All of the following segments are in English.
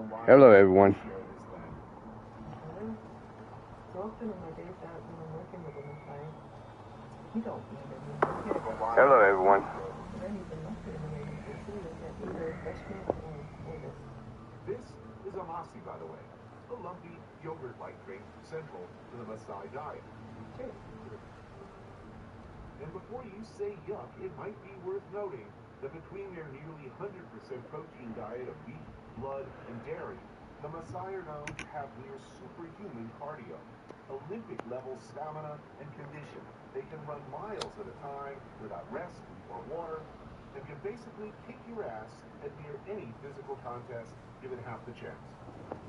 Hello, everyone. Hello, everyone. This is a lassi, by the way, a lumpy, yogurt-like drink central to the Maasai diet. And before you say yuck, it might be worth noting that between their nearly 100% protein diet of beef, blood, and dairy, the Maasai are known to have near superhuman cardio, Olympic-level stamina and condition. They can run miles at a time without rest or water, and can basically kick your ass at near any physical contest given half the chance.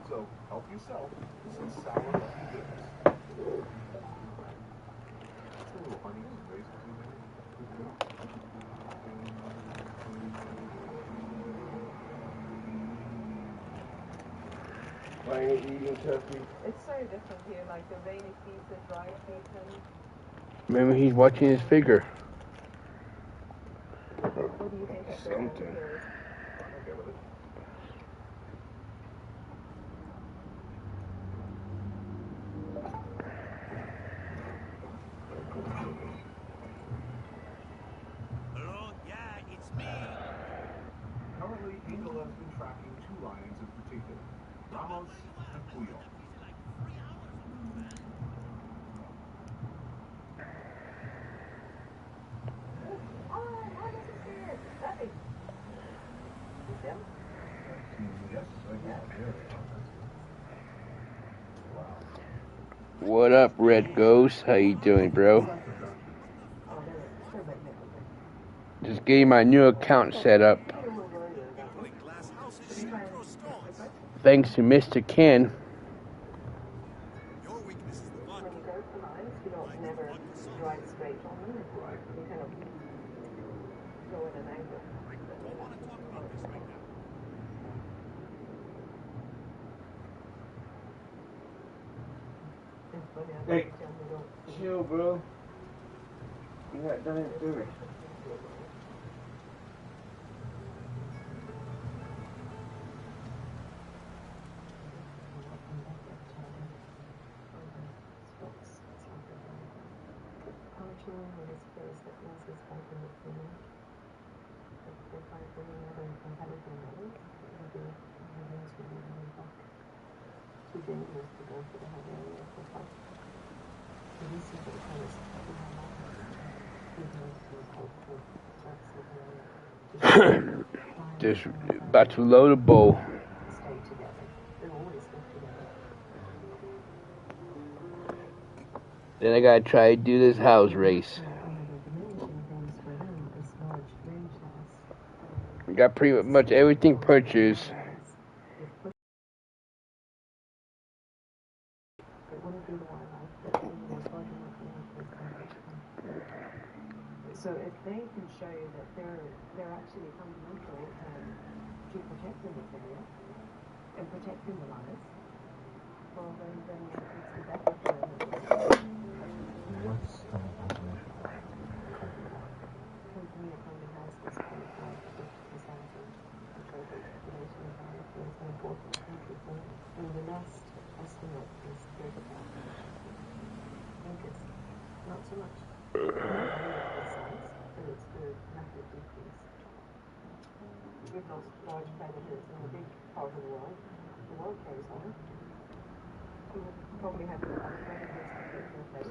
So help yourself to some sour lumpy goodness. It's a little honey and raisins in there. Why ain't you eating turkey? It's so different here, like the rainy season, dry season. Maybe he's watching his figure. What do you think of Something. I'm okay with it. Hello? Yeah, it's me. Currently, Engel has been tracking two lions in particular, Ramos and Puyol. Yes, I do. What up, Red Ghost? How you doing, bro? Just getting my new account set up. Thanks to Mr. Ken. Your weakness is the vodka. When you go for lines, you don't never drive straight on them. You kind of go at an angle. I don't want to talk about this right now. It's funny, I Hey, don't tell me don't. chill, bro. You got nothing to do. Too dangerous to go for the head area for fun. So this is the kind of stuff we have Just about to load a bowl. stay together. They always stick together. Then I gotta try to do this house race. I got pretty much everything purchased. So if they can show you that they're actually fundamental to protecting the area and protecting the lives, well then it's the better for them. What's the population? Company economy has this kind of like 50% of the total population of Ireland, so it's an important country for them. And the last estimate is 30,000. I think it's not so much the size, but it's the rapid decrease. We've lost large predators in a big part of the world. The world carries on. We would probably have to have predators to take their place.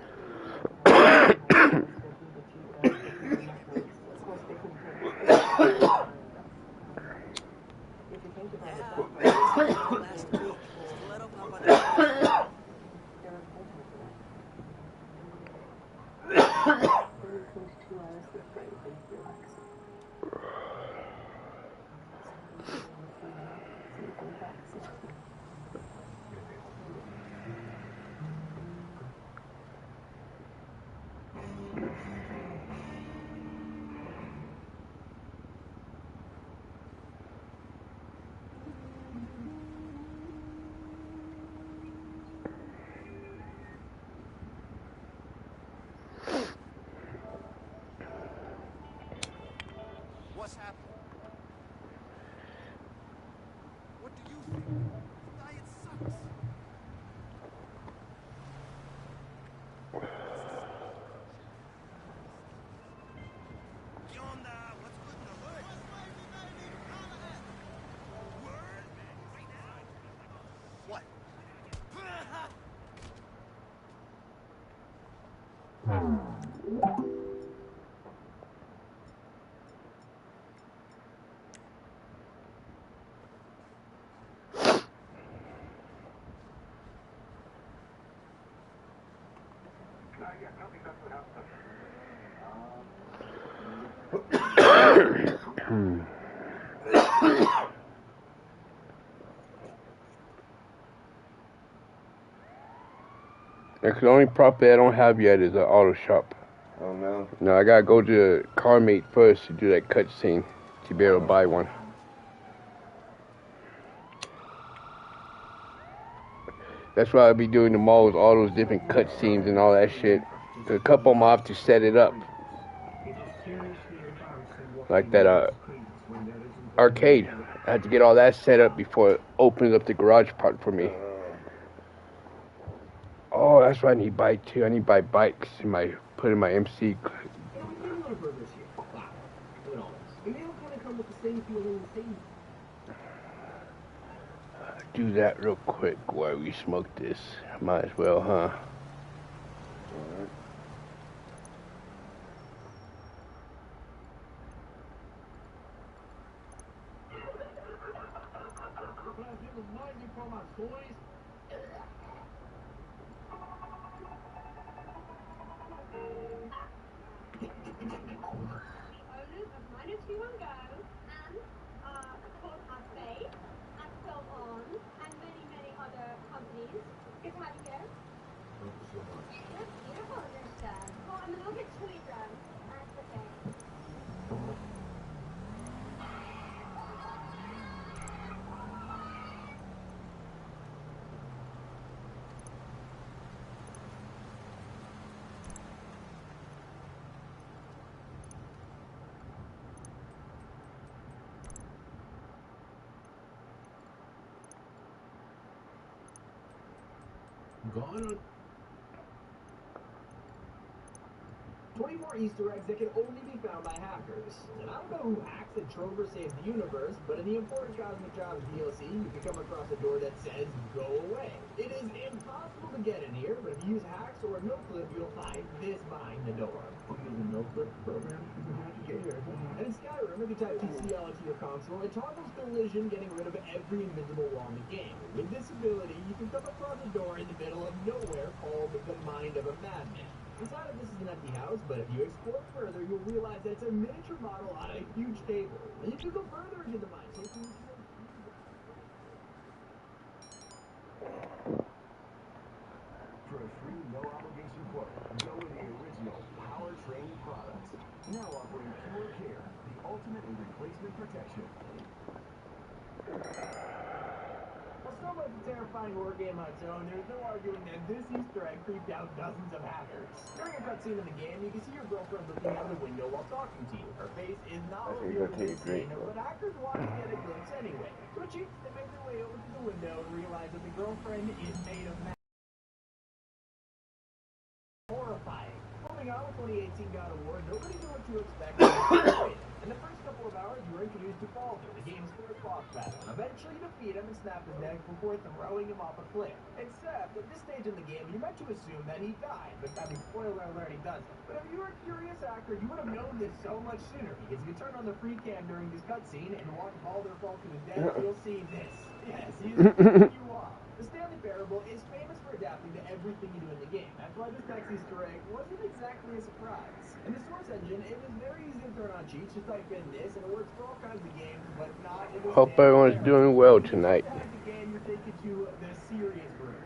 Of course, they couldn't take the space. If you think about it that way, Let up now, they're important for that. 22 hours of break and relaxing. That's the only property I don't have yet is an auto shop. Oh no. No, I gotta go to CarMate first to do that cutscene to be able to buy one. That's why I'll be doing the malls, all those different cutscenes and all that shit. A couple of them I have to set it up. Like that arcade. I had to get all that set up before it opens up the garage part for me. Oh, that's what I need to buy too. I need to buy bikes in my put in my MC. Do that real quick while we smoke this. Might as well, huh? Gone. 24 Easter eggs that can only be found by hackers. And I don't know who hacks and Trover saved the universe, but in the important Cosmic Jobs DLC, you can come across a door that says, go away. It is impossible to get in here, but if you use hacks or a noteclip, you'll find this behind the door. Use a noteclip program to get here. And in Skyrim, if you type TCL into your console, it toggles collision, getting rid of every invisible wall in the game. With this ability, you can come across a door in the middle of nowhere called the Mind of a Madman. Inside of this is an empty house, but if you explore further, you'll realize that it's a miniature model on a huge table. And you can go further into the mine. So For a free, no-obligation quote, go with the original powertrain products. Now offering Pure Care, the ultimate in replacement protection. Well, so much a terrifying horror game on its own, there's no arguing that this Easter egg creeped out dozens of hackers. During a cutscene in the game, you can see your girlfriend looking out the window while talking to you. Her face is not revealed in this scene, but hackers want to get a glimpse anyway. So cheats, they make their way over to the window and realize that the girlfriend is made of magic. Horrifying. Moving on with 2018 God of War, nobody knew what to expect. In the first couple of hours, you were introduced to Baldur, the game's first boss battle. Eventually, you defeat him and snap his neck before throwing him off a cliff. Except, at this stage in the game, you're meant to assume that he died, but I mean, spoiler alert, he doesn't. But if you were a curious actor, you would have known this so much sooner, because if you turn on the free cam during this cutscene and watch Baldur fall to his death, you'll see this. Yes, he's you off. The Stanley Parable is famous for adapting to everything you do in the game. That's why this next Easter egg wasn't exactly a surprise. In the Source engine, it was very easy to turn on cheats. Just type in this, and it works for all kinds of games, but not in the Hope everyone's doing well tonight. The game, you're taken to the serious room.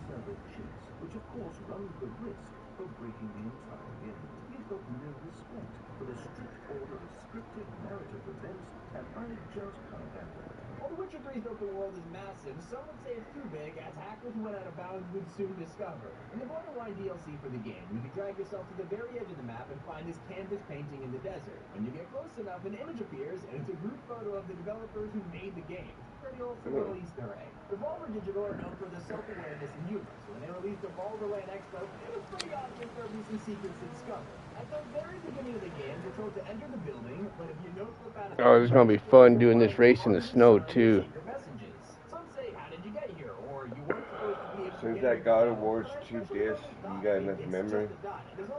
Several cheats, which of course runs the risk of breaking the entire game. You've got no respect for the strict order of scripted narrative events, and I just can't handle it. While The Witcher 3's open world is massive, some would say it's too big, as hackers who went out of bounds would soon discover. In the Borderline DLC for the game, you can drag yourself to the very edge of the map and find this canvas painting in the desert. When you get close enough, an image appears, and it's a group photo of the developers who made the game. Pretty awesome little Easter egg. Devolver Digital are known for their self-awareness and humor, so when they released Devolverland Expo, it was pretty obvious there would be some secrets to discover. At the very beginning of the game, you're told to enter the building, but if you no-clip out of Oh, this is gonna be fun doing this race in the snow too. Some say, how did you get here? Or you weren't supposed to be Since that God Awards 2 disc, you got enough memory?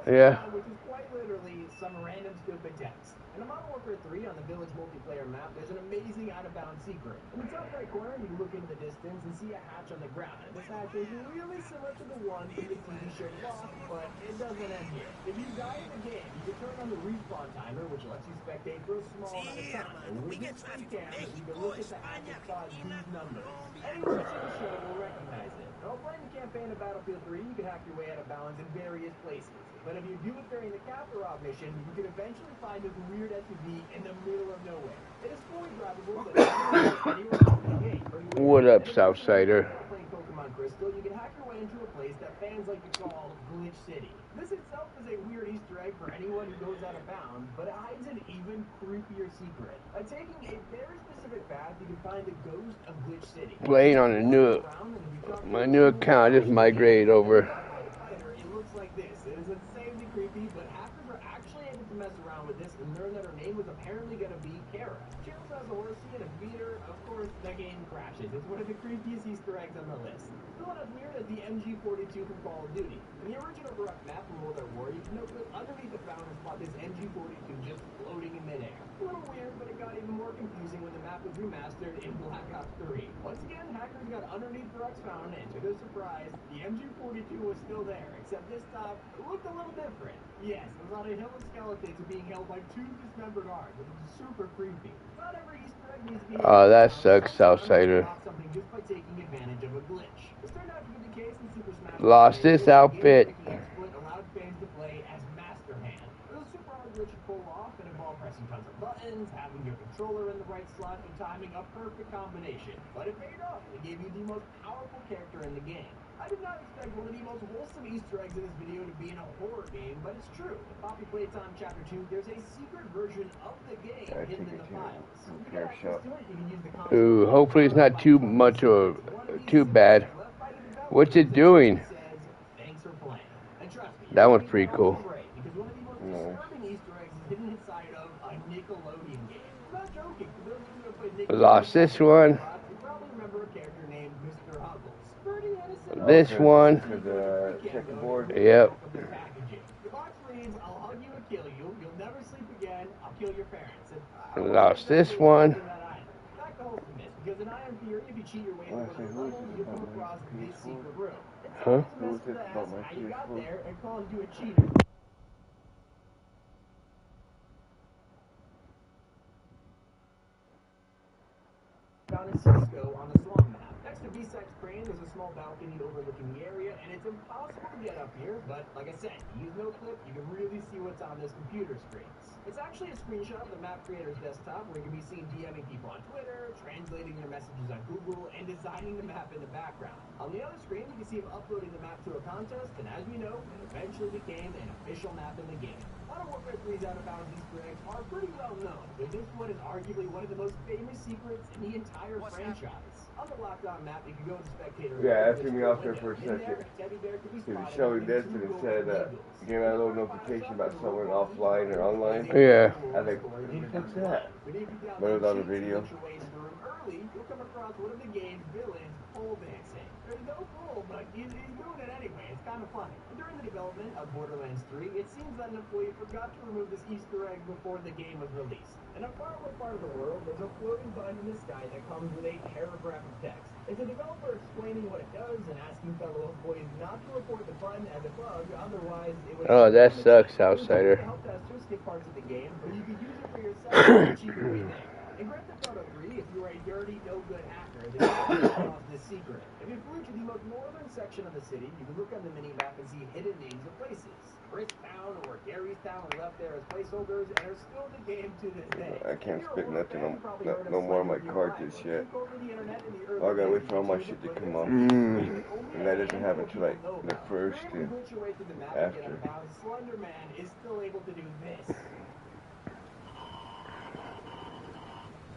Yeah. Which is quite literally some random stupid text. In a Modern Warfare 3 on the Village multiplayer map, there's an amazing out-of-bounds secret. In the top right corner, you can look into the distance and see a hatch on the ground. And this hatch is really similar to the one from the TV show Lost, but it doesn't end here. If you die in the game, you can turn on the respawn timer, which lets you spectate for a small amount of time. And with this free cam, you can look at the hatch's spot these numbers. Anyone who's seen the show will recognize it. While playing the campaign of Battlefield 3, you can hack your way out of bounds in various places. But if you do it during the Gta5 mission, you can eventually find this weird SUV in the middle of nowhere. It is fully drivable, but anywhere else in the game. What up, Southsider? Playing Pokemon Crystal, you can hack your way into a place that fans like to call Glitch City. This itself is a weird Easter egg for anyone who goes out of bounds, but it hides an even creepier secret. By taking a very specific path, you can find the ghost of Glitch City. Playing on my new account. I just migrated over. It looks like this. It is insanely creepy, but hackers were actually able to mess around with this and learn that her name was apparently going to be Kara. She also has a horsey and a beater. Of course, the game crashes. It's one of the creepiest Easter eggs on the list. Still not as weird as the MG42 from Call of Duty. In the original rough map from World at War, you can note that underneath the fountain spot this MG42 just floating in midair. A little weird, but it got even more confusing when the map was remastered in Black Ops 3. Once again, hackers got underneath the Rux fountain, and to their surprise, the MG42 was still there, except this time, it looked a little different. Yes, it was on a hill of skeletons being held by two dismembered arms, which is super creepy. Not every Easter egg needs to be Oh, that sucks, Southsider. something just by taking advantage of a glitch. This turned out to be the case in Super Smash Lost this outfit. allowed fans to play as Master Hand. It was a super hard glitch to pull off and involved pressing tons of buttons, having your controller in the right slot, and timing a perfect combination. But it paid off. It gave you the most powerful character in the game. I did not expect one of the most wholesome Easter eggs in this video to be in a horror game, but it's true. In Poppy Playtime Chapter 2, there's a secret version of the game hidden in the files. Repair shop. Ooh, hopefully it's not too much or too bad. What's it doing? That one's pretty cool. Lost this one. This one. Yep. Lost this one. Huh? Found in Cisco on the Swan map. Next to B-Site's crane, there's a small balcony overlooking the area, and it's impossible to get up here, but like I said, use no clip, you can really see what's on this computer screen. It's actually a screenshot of the map creator's desktop where you can be seen DMing people on Twitter, translating their messages on Google, and designing the map in the background. On the other screen, you can see him uploading the map to a contest, and as we know, it eventually became an official map in the game. Modern Warfare 3's out-of-bounds Easter eggs are pretty well known, but this one is arguably one of the most famous secrets in the entire franchise. On the lockdown map, you can go to spectator. Yeah, that threw me off there for a second. It showed this and it said, you get a little notification about someone offline or online. Yeah. I was like, what's that? But it was on the video. You'll come across one of the game's villains pole dancing. There's no pole, but he's doing it anyway. It's kind of funny. During the development of Borderlands 3, it seems that an employee forgot to remove this Easter egg before the game was released. In a faraway part of the world, there's a floating button in the sky that comes with a paragraph of text. It's a developer explaining what it does and asking fellow employees not to report the button as a bug, otherwise it would... Oh, that sucks, Outsider. Help us to skip parts of the game, but you can use it for yourself to achieve your way there. In Grand Theft Auto 3, if you are a dirty, no-good hacker, then you can come across this secret. If you flew to the most northern section of the city, you can look on the mini-map and see hidden names of places. Bristown or Garystown were left there as placeholders and are still in the game to this day. I can't spit nothing no more on my cartridge yet. I gotta wait for all my shit to come off. And that doesn't happen until like the first and after. Slender Man is still able to do this.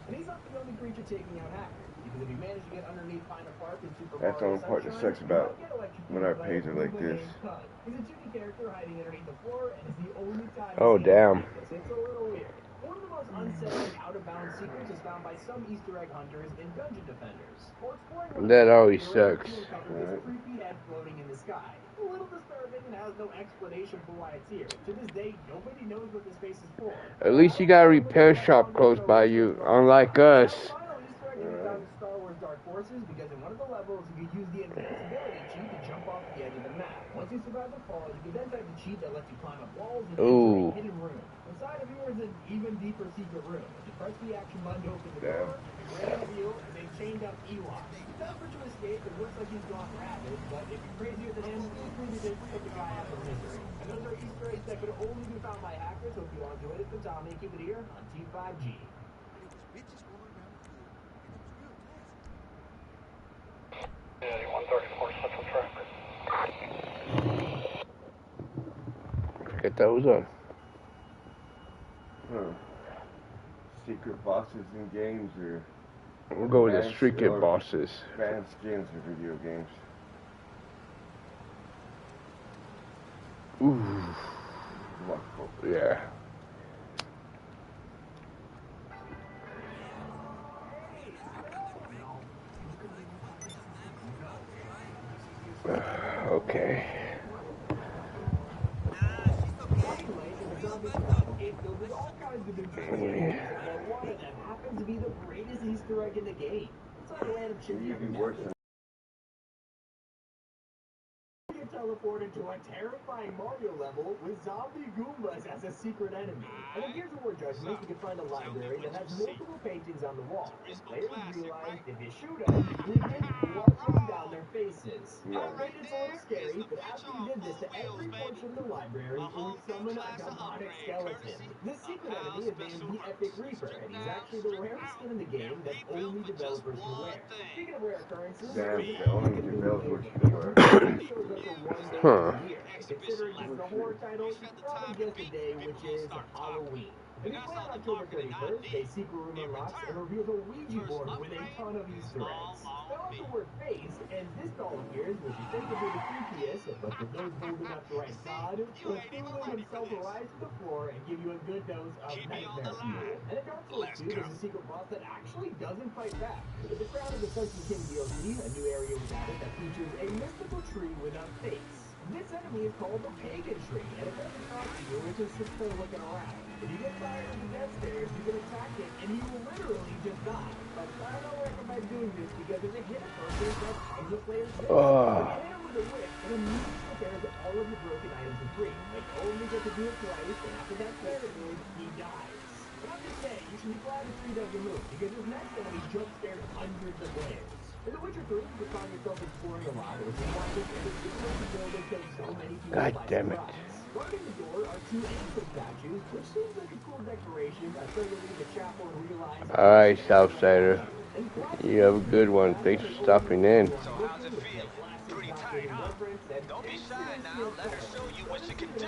And he's not the only creature taking out hackers, because if you manage to get underneath Piner Park in Super That's the only part that sucks about when our pages are like this. He's a 2D character hiding underneath the floor, and is the only time Oh, damn. it's a little weird. One of the most unsettling out-of-bounds secrets is found by some Easter egg hunters and dungeon defenders. Or exploring That always sucks. this creepy head floating in the sky. A little disturbing and has no explanation for why it's here. To this day, nobody knows what this space is for. At least you got a repair shop close by you, unlike us. Final Easter egg can be found in Star Wars Dark Forces because in one of the levels you can use the invincibility cheat to jump off the edge of the map. Once you survive the fall, you can then type the cheat that lets you climb up walls and enter a hidden room. Inside of here is an even deeper secret room. You press the action button to open the door, you grab a view, and they chained up Ewoks. Desperate to escape, it looks like he's gone rabid, but if you're crazier than him, feel free to just put the guy out of misery. And those are Easter eggs that could only be found by hackers, so if you want to enjoy it, then Tommy, keep it here on T5G. Yeah, 134 Central traffic. Get those on. Secret bosses in games or We'll go with the secret bosses. fan skins in video games. Ooh. Yeah. Okay. One of them happens to be the greatest Easter egg in the game. It's not a random chip you can teleported to a terrifying Mario level with zombie Goombas as a secret enemy. And in Gears of War Judgment, you can find a library that has multiple paintings on the wall. And players realize if you shoot them, you get blood running down their faces. Alright, it's a little scary, but after you did this to every portion of the library, it would summon a demonic skeleton. This secret enemy is named the Epic Reaper, and he's actually the rarest skin in the game that only developers can wear. Speaking of rare occurrences, Damn, the only developers can wear. Huh. Considering this is a horror title, you probably guessed the day, which is Halloween. If you play on October 31st, a secret room unlocks and reveals a Ouija board with a ton of Easter eggs. Spell out the word face, and this doll appears, which you think would be the creepiest, but with those holding up the right side, Cthulhu himself will rise to the floor and give you a good dose of nightmare fuel. And in Dark Souls 2, there's a secret boss that actually doesn't fight back. With the Crown of the Sunken King DLC, a new area was added that features a mystical tree with a face. This enemy is called the Pagan Tree, and it doesn't talk to you, it's just sits there looking around. If you get tired of the death stares, you can attack it, and you will literally just die. But I don't recommend doing this because if it hit a person, that comes the player's death. You hit him with a whip, and immediately repairs all of your broken items for free. Like, only get to do it twice, and after that player moves, he dies. But I'm just saying, you should be glad the tree doesn't move, because this next enemy jump scared hundreds of players. In The Witcher 3, you find yourself exploring a lot, which is why this build has taken so many people God by damn it. surprise. Guarding the door are two ancient statues, which seems like a cool decoration until you leave the chapel and realize... Alright, Southsider. You have a good one. Thanks for stopping in. So how's it feel? Pretty tight, huh? Don't be shy now. Let her show you what she can do.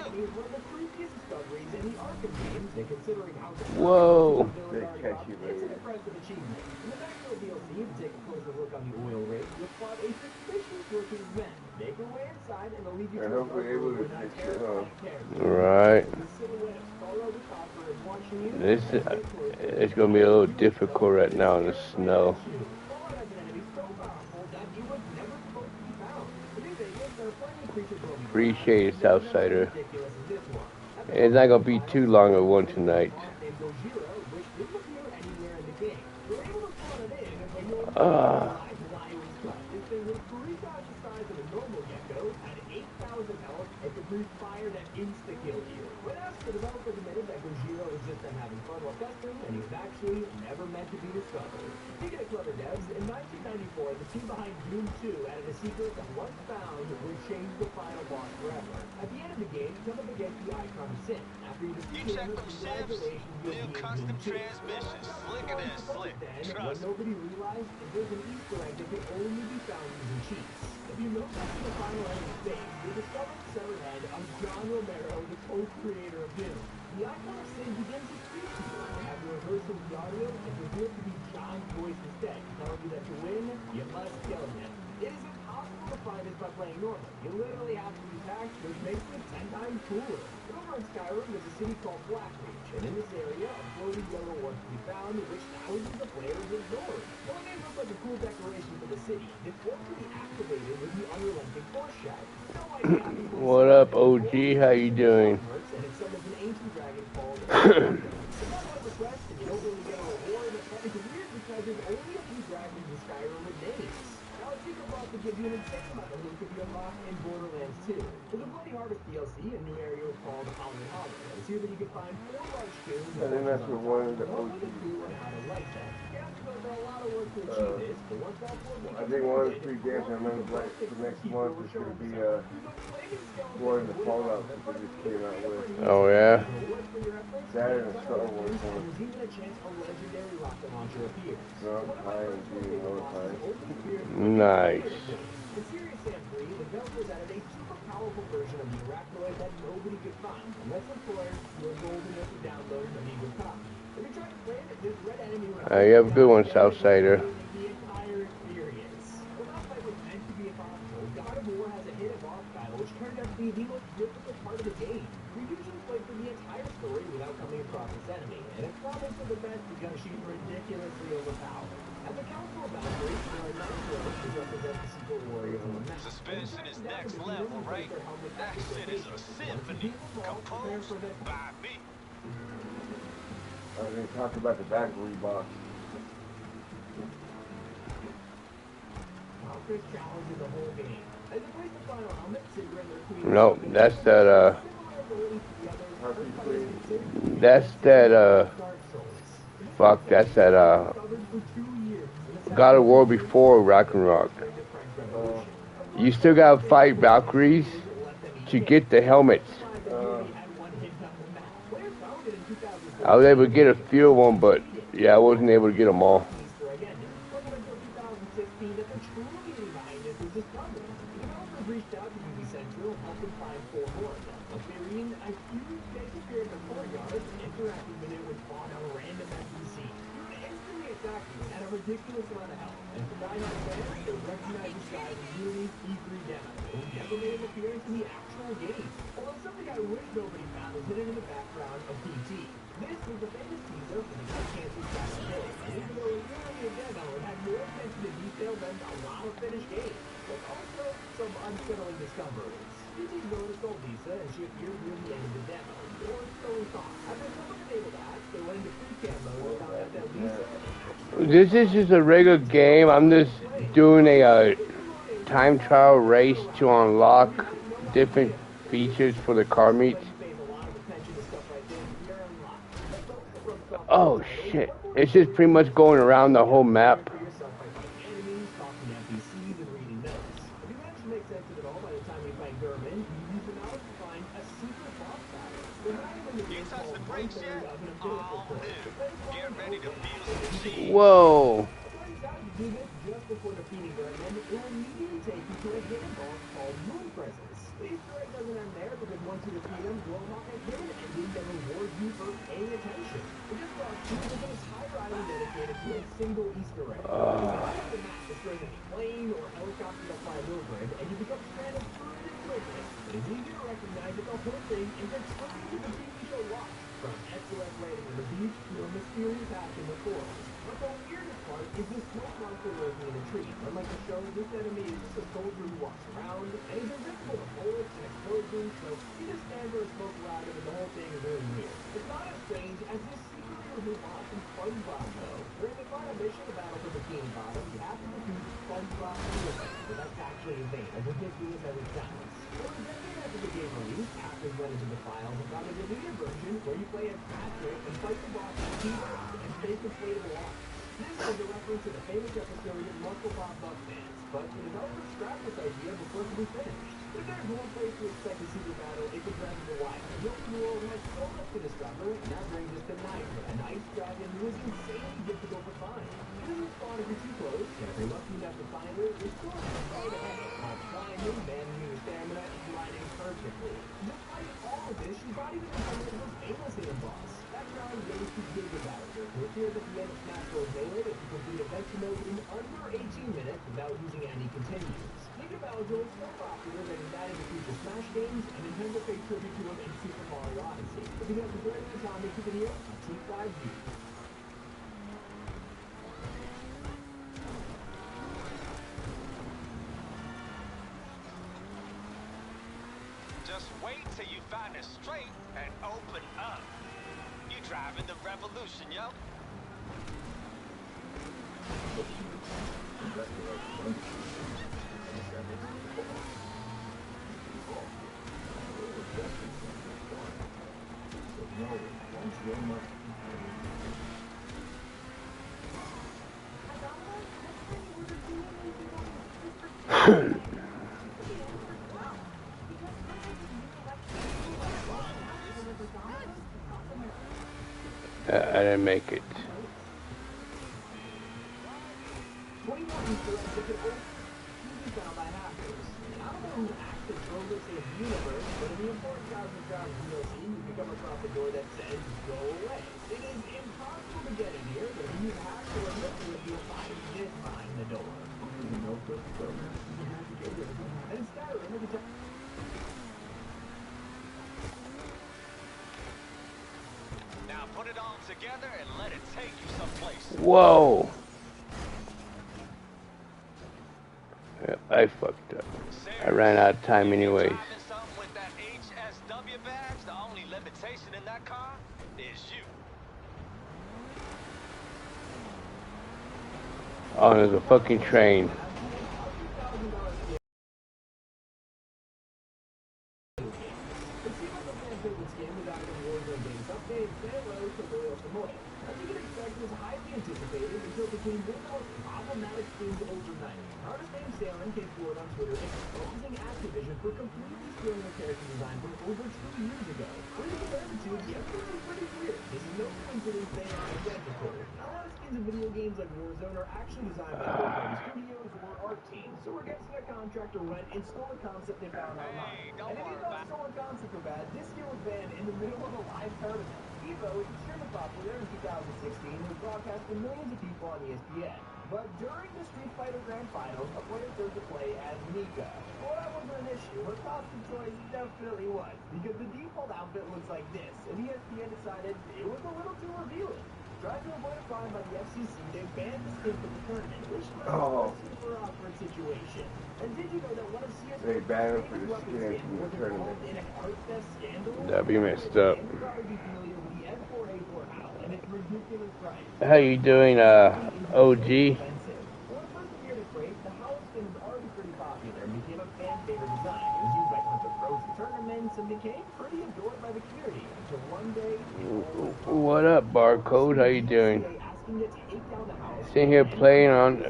Whoa. They catch you It's an later. impressive achievement. In the backfield DLC, to take a closer look on the oil rig, you'll spot a suspicious looking vent. Make your way inside and they'll leave you I to hope we're able to with a fix it, terrifying huh? character. Alright. The silhouette of Starro the Copper is watching you. This it's gonna be a little difficult right now in the snow. Fallout has an enemy so powerful that it was never supposed to be found. In New Vegas, there are plenty of creatures roaming around. Appreciate it, Southsider. Ridiculous as this one. It's not gonna be too long of one tonight. Fired at insta-kill you. When asked, the developers admitted that Gojira was just them having fun while testing, and he was actually never meant to be discovered. Speaking of clever devs, in 1994, the team behind Doom 2 added a secret that once found would change the final boss forever. At the end of the game, you come up against the Icon of Sin. After you defeat him, congratulations, you'll be in Custom Doom 2. transmissions. Slick of this slick. Then, what Trust. nobody realized is there's an Easter egg that can only be found using cheats. If you look up to the final enemy's face, you discover the severed head of John Romero, the co-creator of Doom. The Icon of Sin begins to speak to you, and after reversing the audio, it's revealed to be John's voice instead, telling you that to win, you must kill him. It is impossible to find this by playing normal. You literally have to use hacks, which makes it 10 times even cooler. But over in Skyrim, there's a city called Blackreach, and in this area, a floating yellow orb can be found, which thousands of players ignored. While it may look like a cool decoration for the city, this orb can be activated with the unrelenting force shadow. No idea how people What up, OG? How you doing? and it summons an ancient dragon called It's not a request, and you don't really get a reward, and it's weird because there's only a few dragons in Skyrim with names. Now, it's super boss to give you an insane amount of loot to be unlocked in Borderlands 2. There's a Bloody Harvest DLC, a new area called Hollow Hollow. It's here that you can find 4 large tombs. I think that's what one of the What would OG. it do and how to like that? You have to go through a lot of work to achieve this, but once all 4 I think one of the 3 games I remember like for next month is going to be one of the Fallout that they just came out with. Oh yeah. That and a Star Wars one. There's even a chance a legendary rocket launcher appears. No, high and being notified. Nice. In Serious Sam 3, the developers added a super powerful version of the Arachnoid that nobody could find, unless of course you are golden enough to download an amiibo copy. If you try to play it, this red enemy You have a good one, Southsider. the entire experience. The boss fight was meant to be impossible. God of War has a hidden boss battle, which turned out to be the most difficult part of the game. You usually play through the entire story without coming across this enemy, and it's probably for the best because she's ridiculously overpowered. At the Council of Boundaries, there are 9 rows which represent the secret warriors on the map. Suspension is next level, right? That shit is a symphony composed by me. I was going to talk about the Valkyrie box. Chris challenges the whole game. As it plays the final helmet, Sigrid and their queen. No, that's that fuck, that's that God of War before Ragnarok. You still gotta fight Valkyries to get the helmets. I was able to get a few of them, but yeah, I wasn't able to get them all. Ridiculous amount of help, and for 9 out of 10, they recognize this guy as a unique E3 demo who never made an appearance in the actual game. Although something I wish nobody found was hidden in the background of PT. This was the famous teaser for the Cat Cancer Silent Hill, and even though it was really a demo, it had more attention to detail than a lot of finished games, but also some unsettling discoveries. PT noticed old Lisa, and she appeared near the end of the demo, or so we thought. After someone enabled that, they went into free cam mode and found out that Lisa. This is just a regular game. I'm just doing a time trial race to unlock different features for the car meets. Oh shit. It's just pretty much going around the whole map. Whoa. Just before defeating them, and it will immediately take you to a hidden boss called Moon Presence. The Easter egg doesn't end there because once you defeat him, you'll unlock a hidden ending that rewards you for paying attention. For this boss, there's an entire island dedicated to a single Easter egg. The map destroys any plane or helicopter that flies over it, and you become stranded through it quickly. But it's easy to recognize that the whole thing is a tribute to the TV show Lost, from SOS waiting on the beach to a mysterious hatch in the forest. But the weirdest part is this smoke monster lurking in a tree. Unlike the show, this enemy is just a soldier who walks around, and he's invisible to bullets and explosions, so you just stand for a smoke around him, and the whole thing is really weird. It's not as strange as this secretly removed boss from SpongeBob, though. During the final mission, the battle for Bikini Bottom, you have to defeat SpongeBob Fearless, but that's actually his name, as ridiculous as it sounds. For a decade after the game release, hackers went into the files and found a deleted version where you play as Patrick and fight the boss with keyboards and fake inflatable arms. This is a reference to the famous episode of Muscle Bob Buck Fans, but the developers scrapped this idea before it was finished. If there's one place to expect to see the battle, it's in Breath of the Wild. The open world has so much to discover, and that brings us to Nightmare, an ice dragon who is insanely difficult to find. It doesn't spawn if you're too close, and if you're lucky enough to find her, you're still on the side ahead, climbing, managing your stamina, and gliding perfectly. Despite all of this, she's not even becoming the most famous hidden boss. That's not really too big about her. It appears at the end of Smash Bros. Melee that you complete adventure mode in under 18 minutes without using any continues. Mega Bowser is so popular that he's added to future Smash Smash games, and Nintendo paid tribute to him in Super Mario Odyssey. If you have the great time, they keep it here on Gta5. Just wait till you find it straight and open up. You driving the revolution, yo. I didn't make it. 21 Easter eggs that could only be found by hackers. I don't know who actually drove this in the universe, but in the important Cosmic Grounds DLC, you can come across a door that says, go away. It is impossible to get in here, but if you hack the window, you'll find this behind the door. And Skyrim, every time... Now put it all together and let it take you someplace. Whoa! I fucked up. I ran out of time anyways. Driving something with that HSW badge, the only limitation in that car is you. Oh, there's a fucking train. As you can expect, it was highly anticipated until it became one of the most problematic things overnight. Artist named Salem came forward on Twitter exposing Activision for completely stealing their character design from over 2 years ago. When you compare the two, the evidence is pretty clear. This is no coincidence they are identical. Not a lot of skins in video games like Warzone are actually designed by third-party studios or art teams, so we're guessing a contractor went and stole a concept they found online. And if you thought stolen concept were bad, this skill was banned in the middle of a live tournament. Evo was extremely popular in 2016 and was broadcast to millions of people on ESPN. But during the Street Fighter Grand Finals, a player chose to play as Mika. Well, that wasn't an issue. Her costume choice definitely was, because the default outfit looks like this, and ESPN decided it was a little too revealing. Trying to avoid a fine by the FCC, they banned the skin from the tournament, which was a super awkward situation. And did you know that one of CSGO's They banned her for the weapon skin skins from the was tournament. involved in a card theft scandal? That'd be messed up. You'd probably be familiar with the M4A4 HAL and its ridiculous price. How you doing, OG? When it first appeared at Crate, the HAL skin was already pretty popular and became a fan favorite design. It was used by tons of pros and tournaments and became pretty adored by the community until one day. What up, Barcode? How you doing? Asking to take down the HAL Sitting here playing on,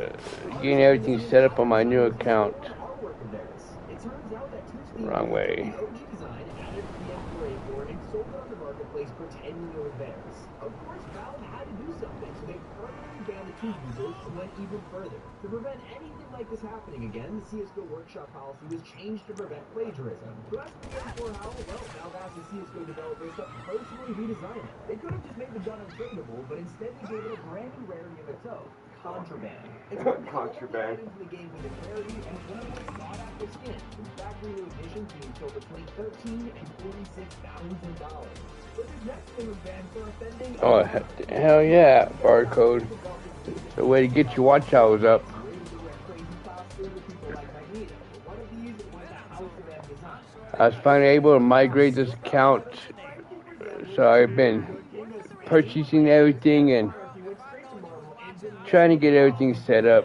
getting everything set up on my new account. artwork of theirs. It turns out that two Steam Wrong way. the OG design added to the M4A4 and sold it on the marketplace for 10 million of theirs. Of course, Valve had to do something, so they permanently banned the two users and went even further. To prevent anything like this happening again, the CSGO workshop policy was changed to prevent plagiarism. To ask the M4 how, well, Valve asked the CSGO developers to personally redesign it. They could have just made the gun untradeable, but instead they gave it a brand new rarity of its own. Contraband. It's one Contraband. into the game with a rarity and it's one of the most sought after skins. In fact, real editions being sold between $13,000 and $46,000. But this next thing was banned for offending. Oh, hell yeah, Barcode. The way to get your watch hours up. I was finally able to migrate this account, so I've been purchasing everything and trying to get everything set up.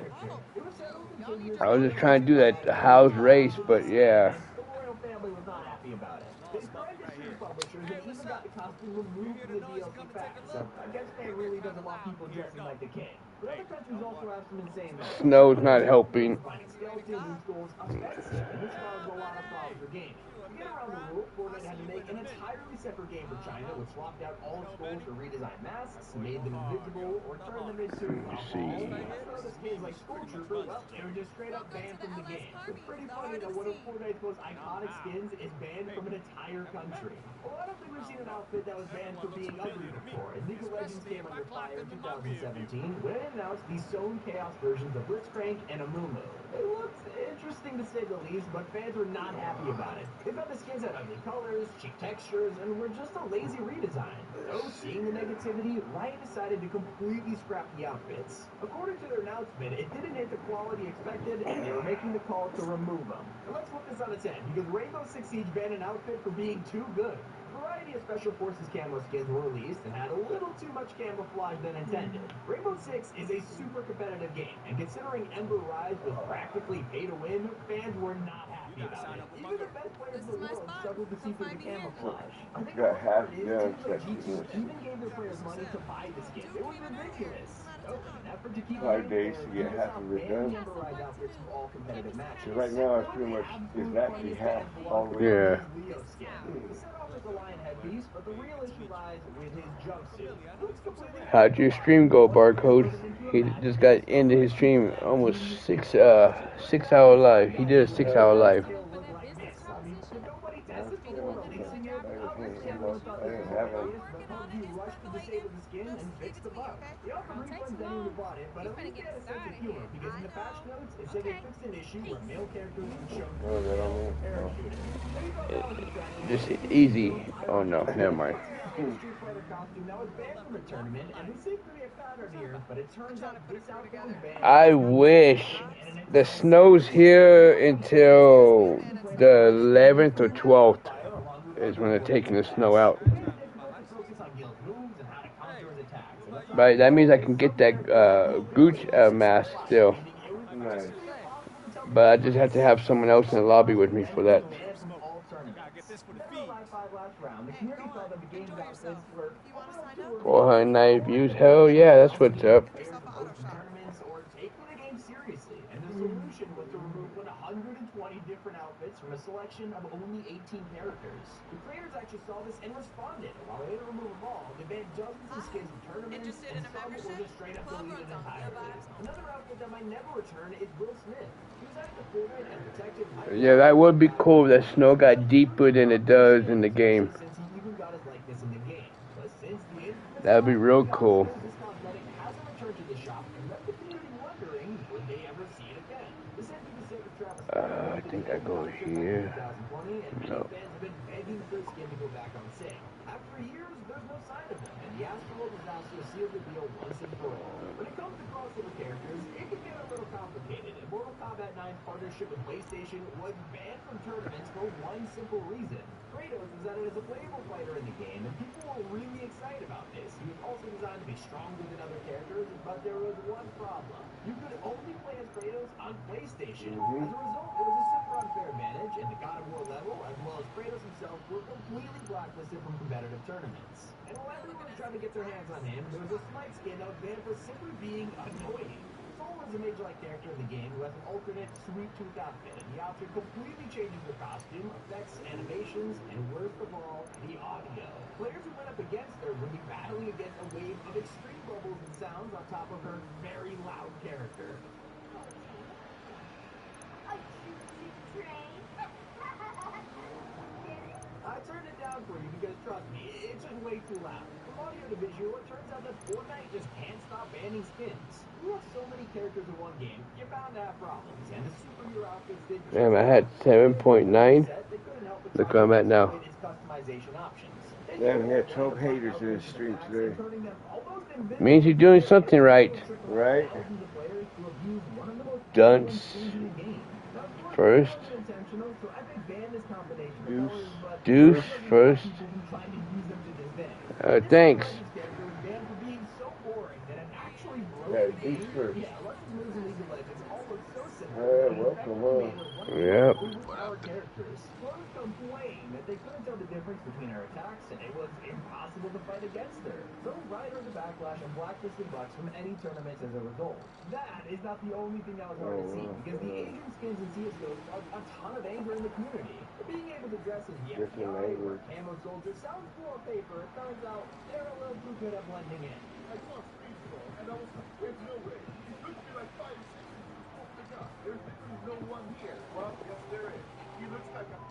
I was just trying to do that house race, but yeah. The royal family was not happy about it. They tried to sue publishers and even got the costume removed from the DLC pack. So I guess Spain really doesn't want people dressing like the king. But other countries also have some insane laws. Snow's not helping. Finding skeletons in schools offensive, and this caused a lot of problems for gaming. To get around the rule, Fortnite had to make an entirely separate game for China, which locked out all schools to redesign masks, made them invisible, or turned them into skins like School Trooper. Well, they were just straight up banned from the game. It's pretty funny that one of Fortnite's most iconic skins is banned from an entire country. Well, I don't think we've seen an outfit that was banned for being ugly before, and League of Legends came under fire in 2017 when it announced the Zone Chaos versions of Blitzcrank and Amumu. It looks interesting to say the least, but fans were not happy about it. They thought the skins had ugly colors, cheap textures, and were just a lazy redesign. So, seeing the negativity, Riot decided to completely scrap the outfits. According to their announcement, it didn't hit the quality expected, and they were making the call to remove them. And let's flip this on its head, because Rainbow Six Siege banned an outfit for being too good. A variety of Special Forces camo skins were released and had a little too much camouflage than intended. Rainbow Six is a super competitive game, and considering Ember Rise was practically pay to win, fans were not happy about it. Even the best players in the world struggled to see through the camouflage. I think the Got worst half part is guns teams like like G2 this. even gave their players money to buy the skins. It was ridiculous. So, in an effort to keep 5 winning, days to they're get half now of it banning done. Ember Rise outfits from all competitive matches. So right now it's pretty much, it's actually half all the way Yeah. Leo skin. The set offers a lion headpiece, but the real issue lies with his jumpsuit. Looks completely How'd your stream go, Barcode? He just got into his stream almost 6 hour live. He did a 6 hour live. I didn't have them. Rushed to disable the skin and fix the bug. They offered refunds to anyone who bought it, but at least they had a sense of humor because in the patch notes it said they fixed an issue where male characters would show Oh, that on me? parachuting. Just easy. Oh no, never mind. Street Fighter costume that was banned from a tournament, and we seem to be a pattern here, but it turns out this outfit was banned. I wish the snow's here until the 11th or 12th is when they're taking the snow out. But that means I can get that Gooch mask still. Nice. But I just have to have someone else in the lobby with me for that. Get this for the feed. 490 views. Hell yeah, that's what's up. Solution was to remove 120 different outfits from a selection of only 18 characters. The creators actually saw this and responded. While they didn't remove them all, they banned dozens of skins from tournaments, and some were just straight up deleted entirely. Another outfit that might never return is Will Smith. He was added to Fortnite and protected. Yeah, that would be cool if that snow got deeper than it does in the game. Since he even got his likeness in the game. But since the That would be real cool. this cosmetic hasn't returned to the shop and left the community wondering would they ever see it again. This ends with the sake of Travis. I think I go here. No. Fans have been begging for his skin to go back on sale. After years, there's no sign of him, and the Astroworld is now to seal the deal once and for all. When it comes to crossover characters, it can get a little complicated, and Mortal Kombat 9's partnership with PlayStation was banned from tournaments for one simple reason. Kratos was added as a playable fighter in the game, and people were really excited about this. He was also designed to be stronger than other characters, but there was one problem. You could only play as Kratos on PlayStation. As a result, it was a super unfair advantage, and the God of War level, as well as Kratos himself, were completely blacklisted from competitive tournaments. And while everyone was trying to get their hands on him, there was a Smite skin that was banned for simply being annoying. Soul is a Mage-like character in the game who has an alternate sweet tooth outfit, and the outfit completely changes her costume, effects, animations, and worst of all, the audio. Players who went up against her would be battling against a wave of extreme bubbles and sounds on top of her very loud character. I turned it down for you because, trust me, it's just way too loud. From audio to visual, it turns out that Fortnite just can't stop banning skins. You have so many characters in one game, you're bound to have problems, and the superhero outfits did just Damn, I had 7.9. Look where I'm at now. its customization options. Damn, he had 12 haters in his stream today. Means you're doing something right. Right? Dunce. First. Deuce first. Thanks. Yeah, Deuce first. Welcome. Yep. Complained that they couldn't tell the difference between her attacks, and it was impossible to fight against her. So Riot earned a backlash and blacklisted Bucks from any tournaments as a result. That is not the only thing that was hard to see, because the Asian skins in CSGO caused a ton of anger in the community. Being able to dress as the FBI or camo soldier sounds cool on paper. It turns out they're a little too good at blending in. I saw a baseball, and I was like, there's no way. It took me like 5 seconds. Oh my god, there's no one here. Well, yes there is. He looks like a...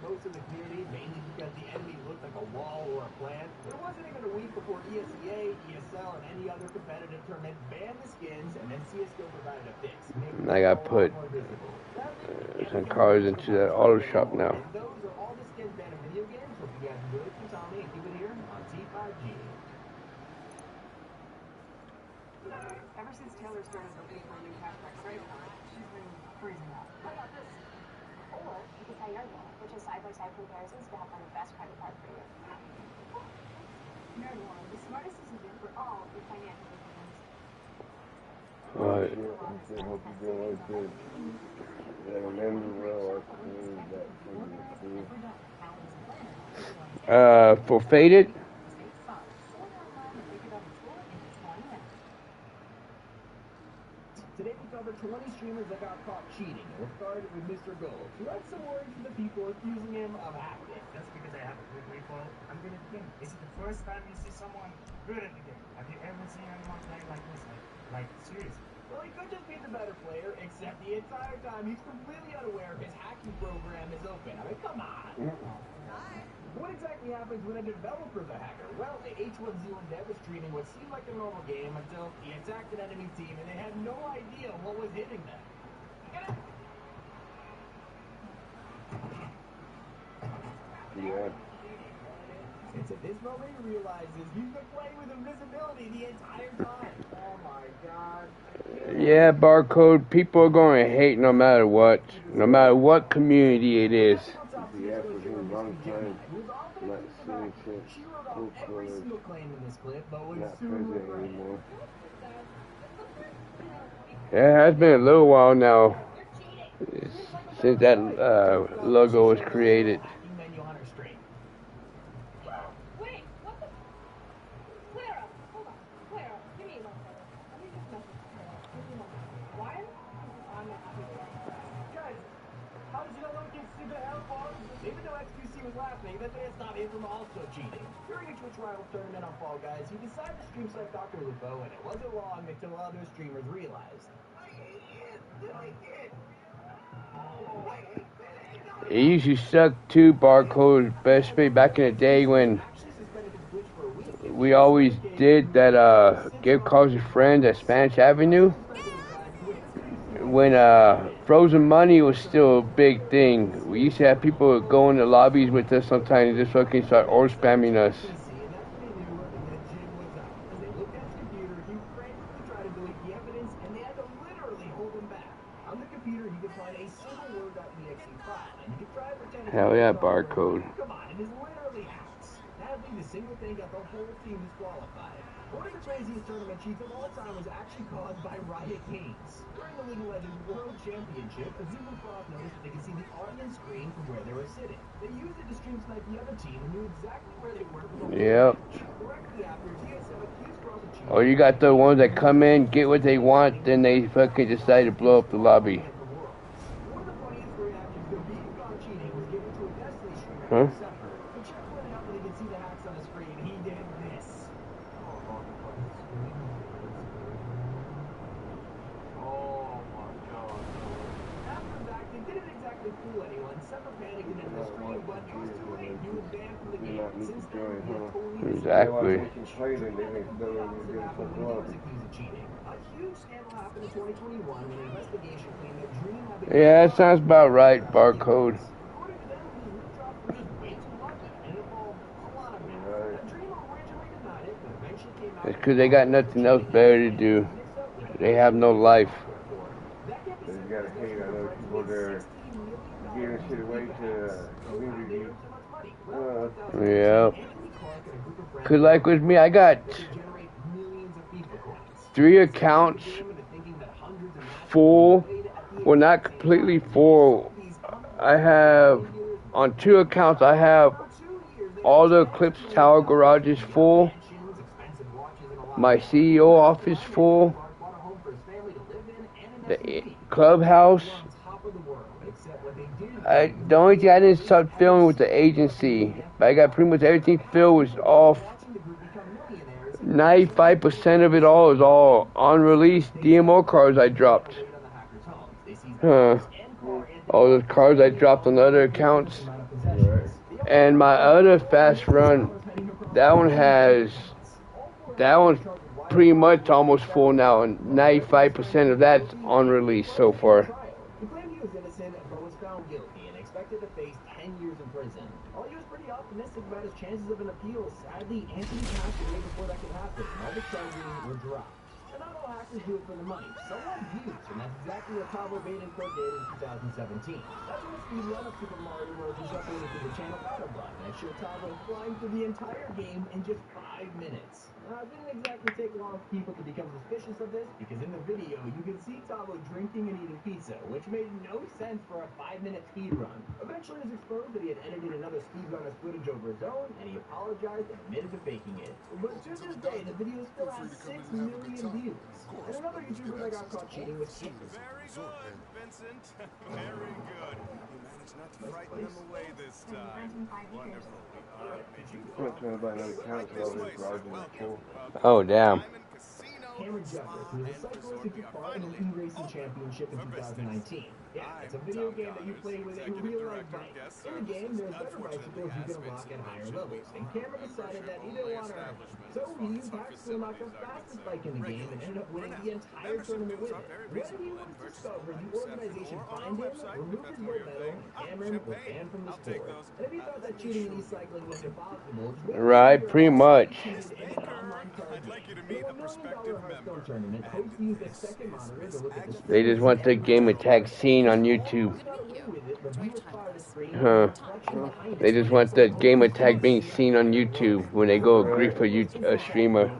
Most of the community, mainly because the enemy looked like a wall or a plant. There wasn't even a week before ESEA, ESL, and any other competitive tournament banned the skins, and then CSGO provided a fix. I got put Send cars into that auto shop now. And those are all the skins banned in video games. Hope you guys enjoyed from Tommy and keep it here on T5G. Ever since Taylor started looking for a new cashback credit card, she's been freezing up. How about this? Or you could try NerdWallet, which is side-by-side comparisons to help find the best credit card for you. NerdWallet, the smartest decision for all your financial decisions. Alright. I hope you're doing like this. Yeah, remember well, I cleaned that for you. For Faded? Today we covered 20 streamers that got caught cheating. We'll start with Mr. Gold, who had some words from the people accusing him of hacking. Just because I have a good recoil, I'm good at the game. Is it the first time you see someone good at the game? Have you ever seen anyone play like this? Like seriously? Well, he could just be the better player, except the entire time he's completely unaware his hacking program is open. I mean, come on. What exactly happens when a developer's a hacker? Well, the H1Z1 dev was treating what seemed like a normal game until he attacked an enemy team and they had no idea what was hitting them. Yeah. It's at this moment he realizes he's been playing with invisibility the entire time. Oh my god. Yeah, Barcode, people are going to hate no matter what community it is. Yeah, for him, long time. Not seeing shit. Full Every colors. single claim in this clip, but was Not soon present regretted. anymore. Yeah, it has been a little while now since that logo was created. Menu Hunter straight. Wait, what the? Clara, hold on. Clara, give me a moment. Let me just message Clara. Give me a moment. Why? I'm not computer. Guys, how did you not know kids see the hell ball? Even though XQC was laughing, that didn't stop him from also cheating. During a Twitch Rivals tournament on Fall Guys, he decided to stream like Dr. Lupo, and it wasn't long until other streamers realized. It used to suck too, Barcode, especially back in the day when we always did that give calls to friends at Spanish Avenue. When frozen money was still a big thing. We used to have people go in the lobbies with us sometimes and just fucking start or spamming us. Hell yeah, Barcode. Come on, it is literally hacks. Sadly, the single thing got the whole team disqualified. One of the craziest tournament cheats of all time was actually caused by Riot Games. During the League of Legends World Championship, the Zulu Frost noticed that they could see the audience screen from where they were sitting. They used it to stream snipe the other team and knew exactly where they were from the Yep. Directly after, Gta5 accused Frost of cheating. Or you got the ones that come in, get what they want, then they fucking decide to blow up the lobby. One of the funniest reactions to being caught cheating was given to a Destiny streamer Huh? named Zephyr. The chat went out and they could see the hacks on the screen. He did this. Oh my god. After the fact, it didn't exactly fool anyone. Zephyr panicked and ended the stream, but it was too late. He was banned from the Did game. not need Since to then, join, he had huh? totally Exactly. They can play them, they didn't know they were getting fucked he up. was accused of cheating. A huge scandal happened in 2021 when an investigation claimed that Dream had been Yeah, that sounds about right, Barcode. According to them, his root drops were just way too much, and it involved a lot of math. Right. The Dream originally denied it, but eventually came out. It's because they got nothing else better to do. They have no life. They gotta hate on other people there giving shit away to community. Yeah. Cause like with me, I got 3 accounts full. Well, not completely full. I have, on 2 accounts, I have all the Eclipse Tower garages full. My CEO office full. The clubhouse. The only thing I didn't start filming was the agency. But I got pretty much everything filled was off. 95% of it all is all unreleased DMO cards I dropped. All those cards I dropped on the other accounts. And my other fast run, that one's pretty much almost full now, and 95% of that's unreleased so far. found guilty and expected to face 10 years in prison. While he was pretty optimistic about his chances of an appeal, sadly, Anthony passed away before that could happen, and all the charges were dropped. And not all hackers do it for the money. Some want views, and that's exactly what Tavo Badencourt did in 2017. That's when the speedrun of Super Mario World was uploaded to the channel Autobot, and it showed Tavo flying through the entire game in just 5 minutes. It didn't exactly take long for people to become suspicious of this, because in the video, you can see Tavo drinking and eating pizza, which made no sense for a 5-minute speedrun. Eventually, it was exposed that he had edited another speedrunner's footage over his own, and he apologized and admitted to faking it. But to this day, the video still has 6 million views. And another YouTuber that got caught cheating was Gta5. Very good, Vincent. Very good. You managed not to frighten them away this time. Wonderful. I'm not trying to buy another account because all these garages are full. Oh, damn. Cameron Jeffers, who was a cyclist who took part in an e-racing championship in 2019. Yeah, it's a video game that you play with a real-life bike. In the game, there's better bicycles you can unlock at higher levels, and Cameron decided that he didn't want to earn it. So he used hacks to unlock the fastest bike in the game and ended up winning the entire tournament with it. When he was discovered, the organization fined him, removed his gold medal, and Cameron was banned from the sport. And if you thought that cheating in e-cycling was impossible, Right, pretty much. They just want the game attack scene on YouTube. Huh. They just want the game attack being seen on YouTube when they go agree for a streamer.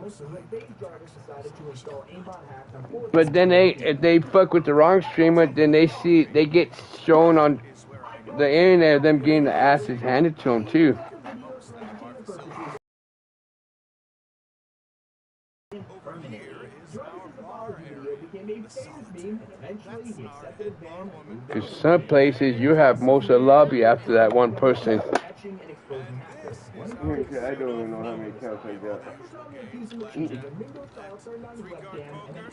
But then if they fuck with the wrong streamer, then they get shown on the internet of them getting the asses handed to them too. Because some places you have most of the lobby after that one person. I don't even know how many accounts I got.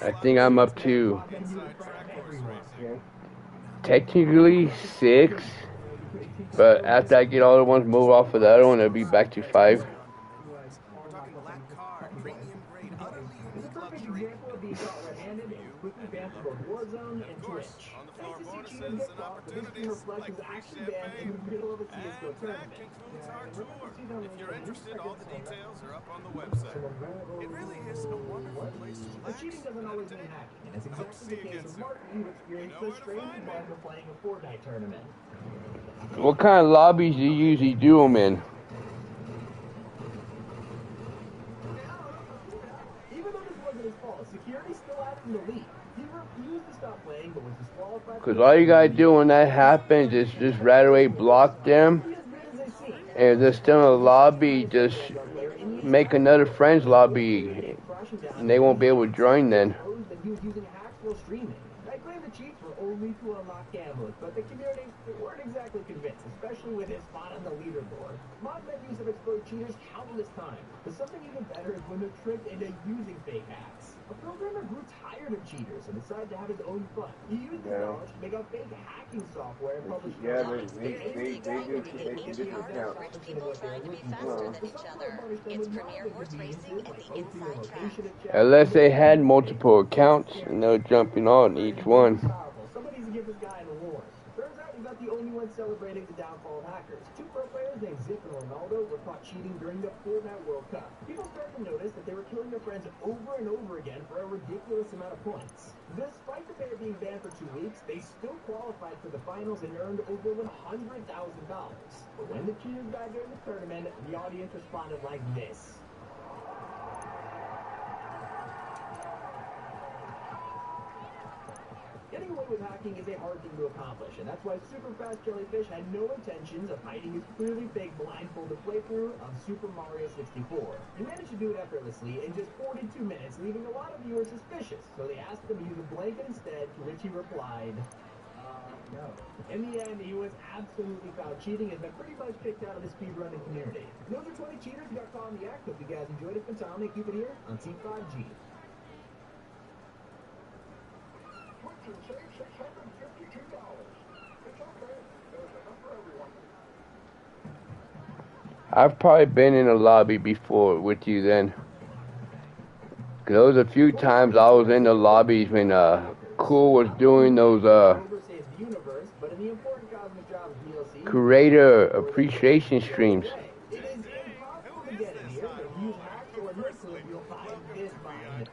I think I'm up to technically 6, but after I get all the ones moved off of the other one, it'll be back to 5. If you're interested, all the details are up on the website. It really is a wonderful place to relax. Cheating doesn't always mean hacking, and it's exactly the case of Martin, who experienced the strange environment of playing a Fortnite tournament. What kind of lobbies do you usually do them in? Even though this wasn't his fault, security still had him in the lead. He refused to stop playing, but was disqualified. Because all you gotta do when that happens is just right away block them. And if they're still in the lobby, just make another friends lobby. And they won't be able to join then. I claim the cheats were only to unlock gamblers, but the community weren't exactly convinced, especially with his spot on the leaderboard. Mod menus have exposed cheaters countless times, but something even better is when they're tricked into using fake hacks. A programmer grew tired of cheaters and decided to have his own fun. He used his knowledge to make a fake hacking software and publish they just account. Rich people trying to be faster than each other. It's Premier Horse Racing and the Inside Track. Unless they had multiple accounts and they're jumping on each one. Somebody needs to give this guy an award. Turns out he's not the only one celebrating the downfall of hackers. 2 pro players named Zip and Ronaldo were caught cheating during the Fortnite World Cup. People started to notice that they were killing their friends over and over again for a ridiculous amount of points. Despite the pair being banned for 2 weeks, they still qualified for the finals and earned over $100,000. But when the cheaters died during the tournament, the audience responded like this. Getting away with hacking is a hard thing to accomplish, and that's why Super Fast Jellyfish had no intentions of hiding his clearly fake blindfolded playthrough of Super Mario 64. He managed to do it effortlessly in just 42 minutes, leaving a lot of viewers suspicious, so they asked him to use a blanket instead, to which he replied, no. In the end, he was absolutely found cheating and been pretty much kicked out of the speedrunning community. Those are 20 cheaters who got caught in the act. Hope you guys enjoyed it. Fantastic. Keep it here on Gta5. I've probably been in a lobby before with you then. Cause there was a few times I was in the lobbies when Cool was doing those Creator appreciation streams. It is impossible to get in here, but if you use hacks or no clip, you'll find this behind it.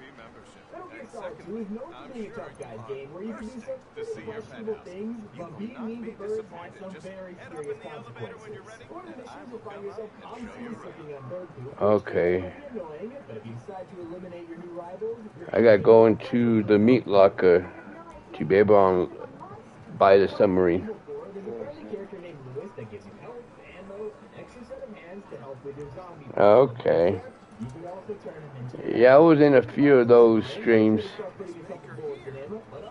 Metal Gear Solid 2 is known for being a tough guy's game where you can do some pretty questionable things, but being mean to birds has some very serious consequences. One of the missions will find yourself constantly sucking on bird poop. Okay. Which can be annoying, but if you decide to eliminate your new rivals, I gotta go into the meat locker to be able to buy the submarine. there's a friendly character named Lewis that gives you health, ammo, an extra set of hands to help with your zombie. Okay. You can also turn him into Yeah, I was in a few of those streams. But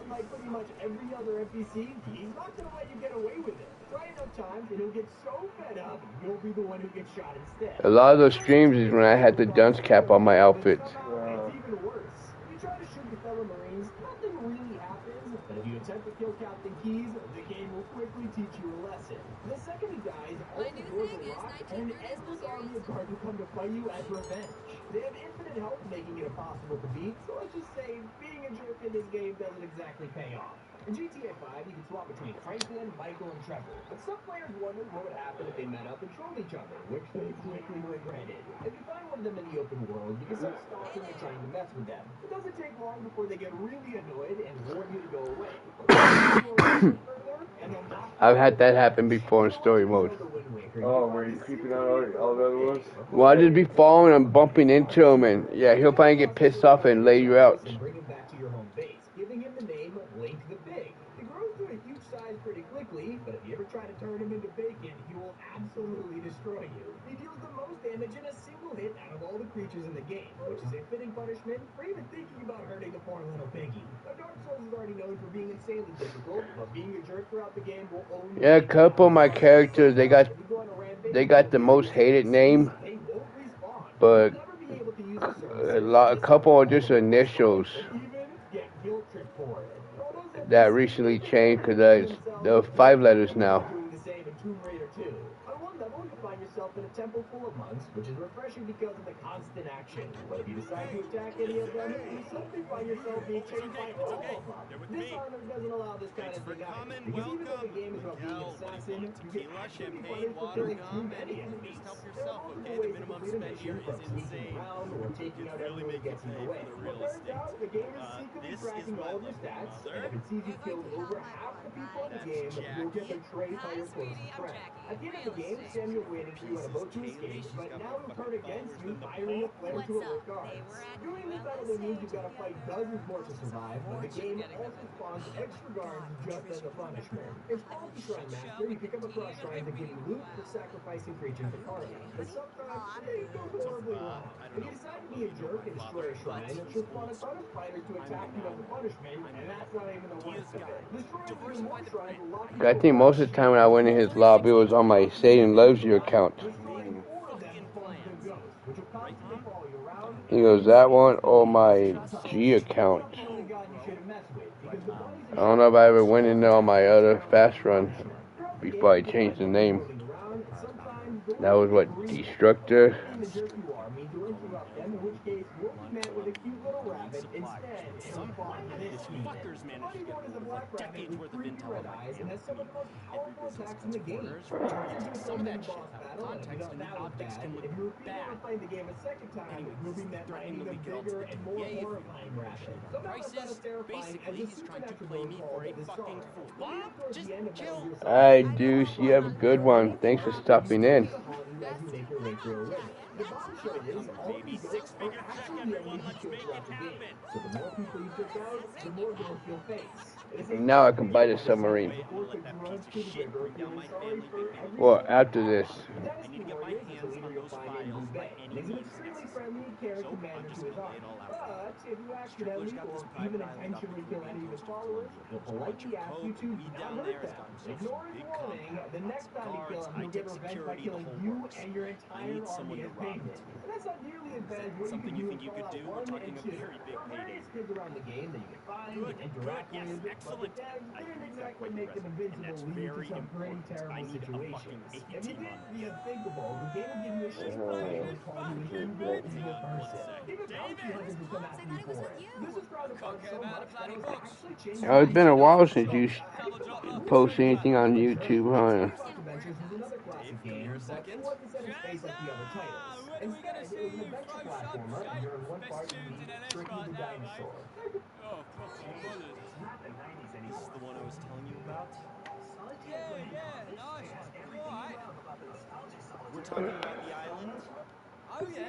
unlike pretty much every other NPC, he's not gonna let you get away with it. Try enough times and he'll get so fed up, you'll be the one who gets shot instead. A lot of those streams is when I had the dunce cap on my outfit. It's even worse. If you try to shoot your fellow Marines, nothing really happens. But if you attempt to kill Captain Keyes, the game will quickly teach you a lesson. The second he dies, all the doors are locked, and an endless army of guards will come to fight you as revenge. They have infinite health, making it impossible to beat, so let's just say being a jerk in this game doesn't exactly pay off. In Gta5, you can swap between Franklin, Michael, and Trevor, but some players wondered what would happen if they met up and trolled each other, which they quickly regretted. If you find one of them in the open world, you can start stalking and trying to mess with them. It doesn't take long before they get really annoyed and warn you to go away. I've had that happen before in story mode. Oh, where he's creeping out all the other ones? Well, I just be falling and bumping into him, and yeah, he'll probably get pissed off and lay you out. Bring him back to your home base, giving him the name Link the Pig. He grows to a huge size pretty quickly, but if you ever try to turn him into bacon, he will absolutely destroy you. He deals the most damage in a single hit out of all the creatures in the game, which is a fitting punishment for even thinking about hurting the poor little piggy. Now, Dark Souls is already known for being insanely difficult, but being a jerk throughout the game will only... Yeah, a couple of my characters, they got the most hated name, but a couple are just initials that recently changed because they're 5 letters now. On one level, you find yourself in a temple full of monks, which is refreshing because of the constant action. But if you decide to attack any of them, you suddenly find yourself being chased by all of them. This armor doesn't allow this kind of thing either, because even though the game is about being an assassin, you can actually be punished for killing too many enemies. There are multiple ways to complete a mission, from sneaking around or taking out everyone who gets in the way. But turns out, the game is secretly tracking all of your stats, and if it sees you killed over half the people in the game, you'll get betrayed by your closest friend. At the end of the game, Samuel's waiting for you on a boat to escape, but now he'll turn against you, firing a flare to alert guards. Doing this not only means you've got to fight dozens more to survive, but the game also spawns extra guards just as a punishment. It's called the Shrine Master. You pick up across shrines that give you loot for sacrificing creatures to party. But sometimes they go horribly wrong. If you decide to be a jerk and destroy a shrine, it should spawn a ton of fighters to attack you as a punishment, and that's not even the worst of it. Destroying even more shrines will lock you I think most of the time when I went in his lobby, it was on my Satan Loves You account. He goes, that one or my G account. I don't know if I ever went in there on my other fast run before I changed the name. That was what, Destructor? Somehow, this fucker's managed to get a decade's worth of intel on my game. Every business cuts corners, some of that shit out of context, and the optics can look bad. Anyways, threatening to leak it all to the Gta5 if we want more shit. Prices, basically, he's trying to play me for a fucking fool. Mom, just chill. Alright, Deuce, you have a good one. Thanks for stopping in. The bombshell is all of these ghosts are actually the enemies you kill throughout the game. So the more people you pick out, the more ghosts you'll face. Now I can buy the submarine. Well, after this. I need to get my hands on those files by any means necessary. So I'm just gonna lay it all out. But if you accidentally or even intentionally kill any of his followers, he'll politely ask you to not hurt them. Ignore his warning. The next time you kill him, he'll get revenge by killing you and your entire army as payment. And that's not nearly as bad as what Something you you can think you do could in do? Fallout We're 1 talking and a 2. very big There are payday. various kids around the game that you can find Good, and interact yes, with, excellent. but the devs I didn't use that exactly quite make them aggressively, and invincible, that's leading to very some pretty important. I terrible need a situations. fucking If you 18 did on the this. unthinkable, the game will give you a shield and will call you an evil, evil person. Even bounty hunters will come after you for it. This is proud of art so much that it was actually changed. It's been a while since you posted anything on YouTube, huh? Adventures was another classic Dave, come game, here a but second. it wasn't set in space like the other titles. Instead, it was an adventure platformer, and during one part you meet Tricky the Dinosaur. Oh, fucking bullets. Not the 90s This is the one I was telling you about? Yeah, nice one. You alright? We're talking about the island? Oh, yeah.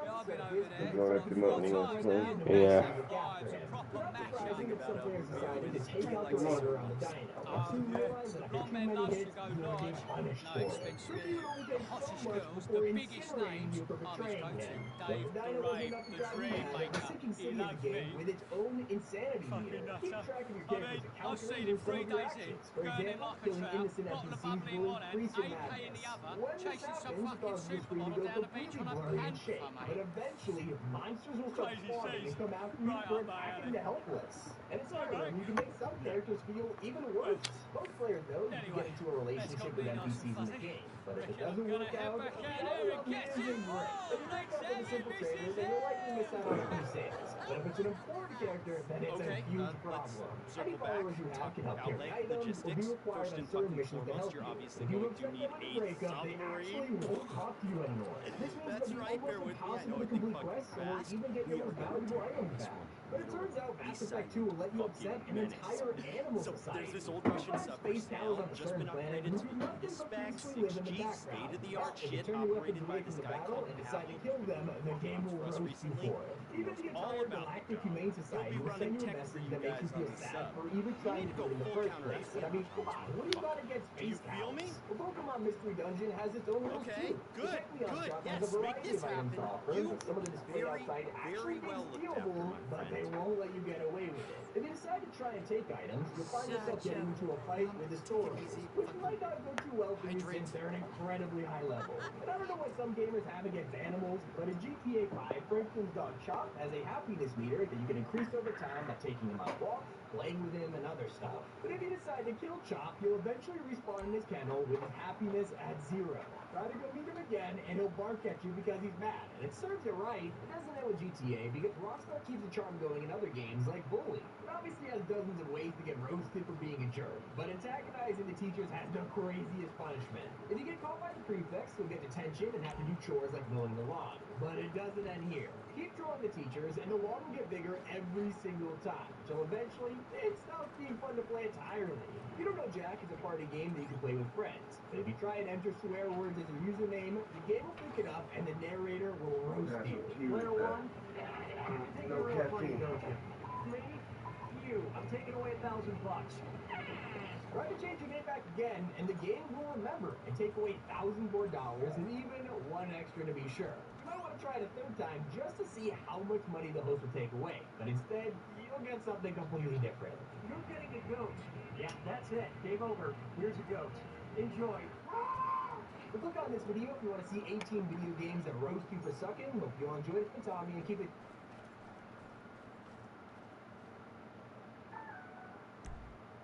Yeah, I've been over there. You don't like the Four mountain ones, times huh? now. Yeah. Oh, it's a proper mash-up. Thing about Some players Abu decided Rio to is take out the Come on. leader on the dino. Oh, Soon yeah. realized that after Long too men many lust hits, to go you were being large. punished No for it. expense Tricky really. would only The take so hottest much girls, before the biggest incinerating names. you for I'm his betraying go-to. him. But Dave, the the dino wasn't rave, enough to the drive you dream mad. The maker. sinking He city of the loves game me. with its own insanity Fucking meter. nutter. Keep track of your I character's mean, I've encounters seen and him some 3 of your days in, actions. For gurning example, like a killing trout, innocent bottle of NPCs bubbly in will one hand, increase your 8k in madness. the other, When this chasing some happens, it fucking causes your screen to supermodel go down the beach completely on a blurry and panther, shake. But mate. eventually, monsters will start Crazy spawning seas. and come after you Right for up my attacking alley. the helpless. And in So, Skyrim, mate? you can make some characters feel even Well, worse. Most players know you can anyway, get into a let's relationship got with me nice and NPCs in the fuzzy. game. But if it Reckon I'm doesn't gonna work head out, back the out there and dialogue get isn't some. great. If you break Thanks, up with a simple Andy, trader, Mrs. then you'll likely miss out on a few sales. But if it's an important character, then it's a Okay, huge let's problem. Any circle back, followers you have talk can help carry outlay, items or be logistics. required First on and certain fucking missions to foremost, help you're you. obviously If you going to upset need them with a a breakup, they submarine. actually won't talk to you anymore. This means That's it'll be right, almost bear with me. I impossible know to I think complete fucking quests or fast. even get We your are most going to valuable take items this back. one But it literal. turns out A Mass Effect 2 silent will let you upset fucking an menace. entire animal So society. there's this old You'll Russian find sub for space towers sale, on a just certain been planet upgraded who to do the nothing latest but spec, peacefully live in the 6G, background. state-of-the-art If you shit, turn your weapons operated away by from this the guy battle called and decide to Pally, kill who's them, been working the on game comms will for us roast you recently. for it. He Even knows the all entire about the Galactic dog. Humane He'll Society be will running send you a tech for message you that makes you guys on feel the sad sub. for even You trying need to to do go it in the full first place. And I mean, counter-espionage on come this on, what do you got motherfucker. against Do you space feel cows? me? The Pokemon Mystery Dungeon has its own rules Okay, too. The good, Techleon good. shop has a Yes, make variety this of items to happen. offer, You but some will of the be display very, outside actually very being well looked after, stealable, my but friend. they won't let you get away with it. If you decide to try and take items, you'll find yourself getting into a fight with the stories, which might not go too well for you since they're an incredibly high level. And I don't know what some gamers have against animals, but in GTA 5, Franklin's dog Chop has a happiness meter that you can increase over time by taking him on walks, playing with him, and other stuff. But if you decide to kill Chop, you'll eventually respawn in his kennel with his happiness at 0. Try to go meet him again, and he'll bark at you because he's mad. And it serves you right. It doesn't end with GTA, because Rockstar keeps the charm going in other games like Bully. It obviously has dozens of ways to get roasted for being a jerk, but antagonizing the teachers has the craziest punishment. If you get caught by the prefects, you'll get detention and have to do chores like mowing the lawn. But it doesn't end here. Keep trolling the teachers, and the lawn will get bigger every single time, till eventually, it stops being fun to play entirely. You don't know Jack is a party game that you can play with friends, but if you try and enter swear words as your username, the game will pick it up and the narrator will roast you. Player one, take No it real funny, caffeine. don't you? Me? You. I'm taking away $1,000. Try to change your name back again, and the game will remember and take away $1,000 more and even one extra to be sure. You might want to try it a third time just to see how much money the host will take away, but instead, you'll get something completely different. You're getting a goat. Yeah, that's it. Game over. Here's a goat. Enjoy. But click on this video if you want to see 18 video games that roast you for sucking. Hope you all enjoyed it. It's been Tommy, and keep it...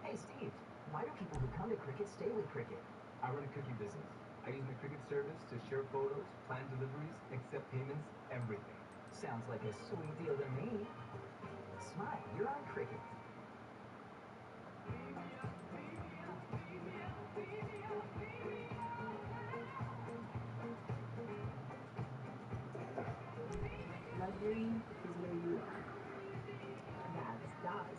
Hey, Steve, why do people who come to Cricket stay with Cricket? I run a cookie business. I use my Cricket service to share photos, plan deliveries, accept payments, everything. Sounds like a sweet deal to me. Smile, you're on Cricket. Luxury is where you are. That's does.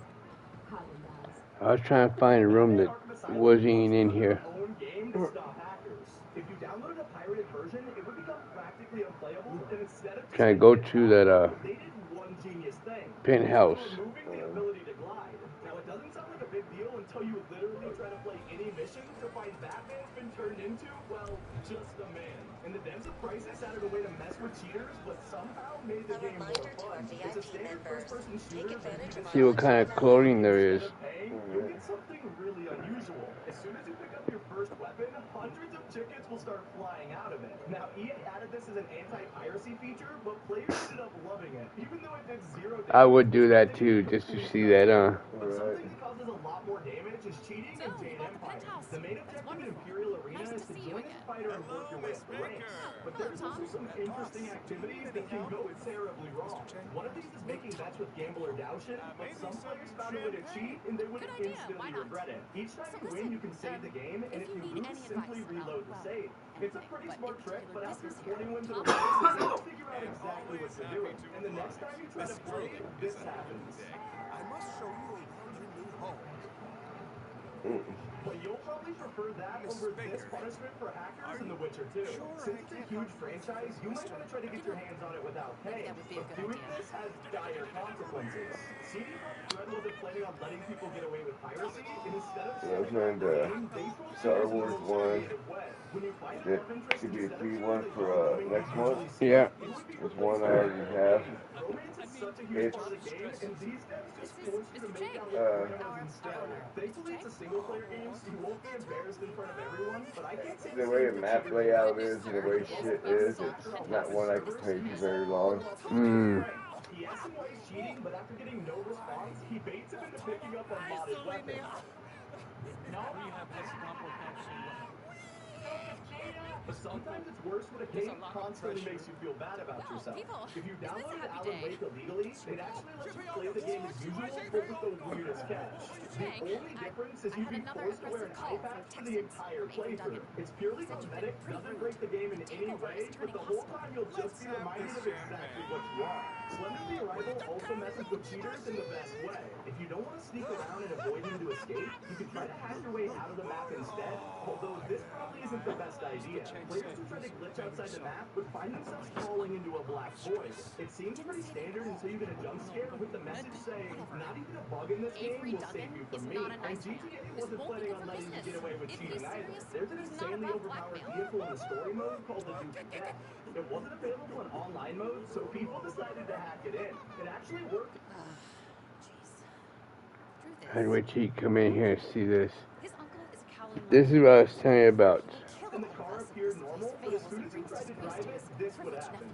Holland does. I was trying to find a room that wasn't even in here. Own game to stop hackers. If you downloaded a pirated version, it would become practically unplayable, and instead of Trying to go to that they did one genius thing. penthouse. Removing the ability to glide. Now it doesn't sound like a big deal until you literally try to play any mission to find Batman's been turned into, well, just a man. And the devs of Crisis added a way to mess with cheaters, but somehow made the game more fun. It's a standard first-person shooter, See what kind of clothing there is. You'll get something really unusual. As soon as you pick up your first weapon, hundreds of tickets will start flying out of it. Now, EA added this as an anti-piracy feature, but players ended up loving it, even though it did zero damage. I would do that too, just to see that, But something that causes a lot more damage is cheating in Gta5. The main objective in Imperial Arena is to join as a fighter and work your way up the ranks. But there's also some interesting activities that can go terribly wrong. One of these is making bets with Gambler Daushin, but some players found a way to cheat and they would instantly regret it. Each time you win, you can save the game, and if you lose, simply reload the save. It's a pretty smart trick, but after 20 wins in a row, you'll figure out exactly what you're doing. And the next time you try to play, this happens. I must show you around your new home. But you'll probably prefer that over this punishment for hackers in The Witcher 2. Since it's a huge franchise, you might want to try to get your hands on it without paying. But doing this has dire consequences. CD Projekt Red wasn't planning on letting people get away with piracy, and instead of Star Wars one. That should be a free one for next month. Yeah. It's one I already have. It's thankfully it's a single player game, so you won't be embarrassed in front of everyone, but I can't say the way the map layout is and the way shit is, it's not one I can play for very long. He asks him why he's cheating, but after getting no response, he baits him into picking up a modded weapon. No, we have this But sometimes it's worse when a game constantly makes you feel bad about yourself. If you downloaded Alan Wake illegally, they'd actually let you play the game as usual, but with the weirdest catch. The only difference is you'd be forced to wear an eye patch for the entire playthrough. It's purely cosmetic, doesn't break the game in any way, but the whole time you'll just be reminded of exactly what you are. Slender the Arrival also messes with cheaters in the best way. If you don't want to sneak around and avoid him to escape, you can try to hack your way out of the map instead, although this probably isn't the best idea. Players who try to glitch outside the map would find themselves falling into a black void. It seems pretty standard until you get a jump scare with the message saying, not even a bug in this game will save you from me. And GTA wasn't planning on letting you get away with cheating either. There's an insanely overpowered vehicle in the story mode called the Gta5. It wasn't available in online mode, so people decided to hack it in. It actually worked. I'd wait till you come in here and see this. This is what I was telling you about. And the car appeared normal, but as soon as you tried to drive it, this would happen.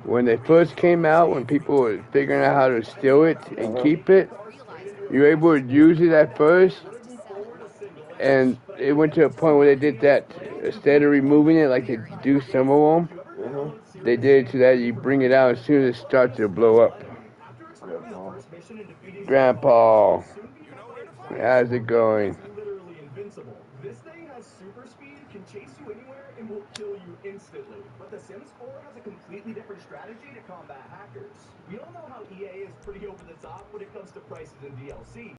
When they first came out, when people were figuring out how to steal it and keep it, you were able to use it at first, and it went to a point where they did that. Instead of removing it like they do some of them, they did it so that you bring it out as soon as it starts to blow up. Grandpa, how's it going? This thing has super speed, can chase you anywhere, and will kill you instantly. But The Sims 4 has a completely different strategy to combat hackers. We all know how EA is pretty over the top when it comes to prices and DLC.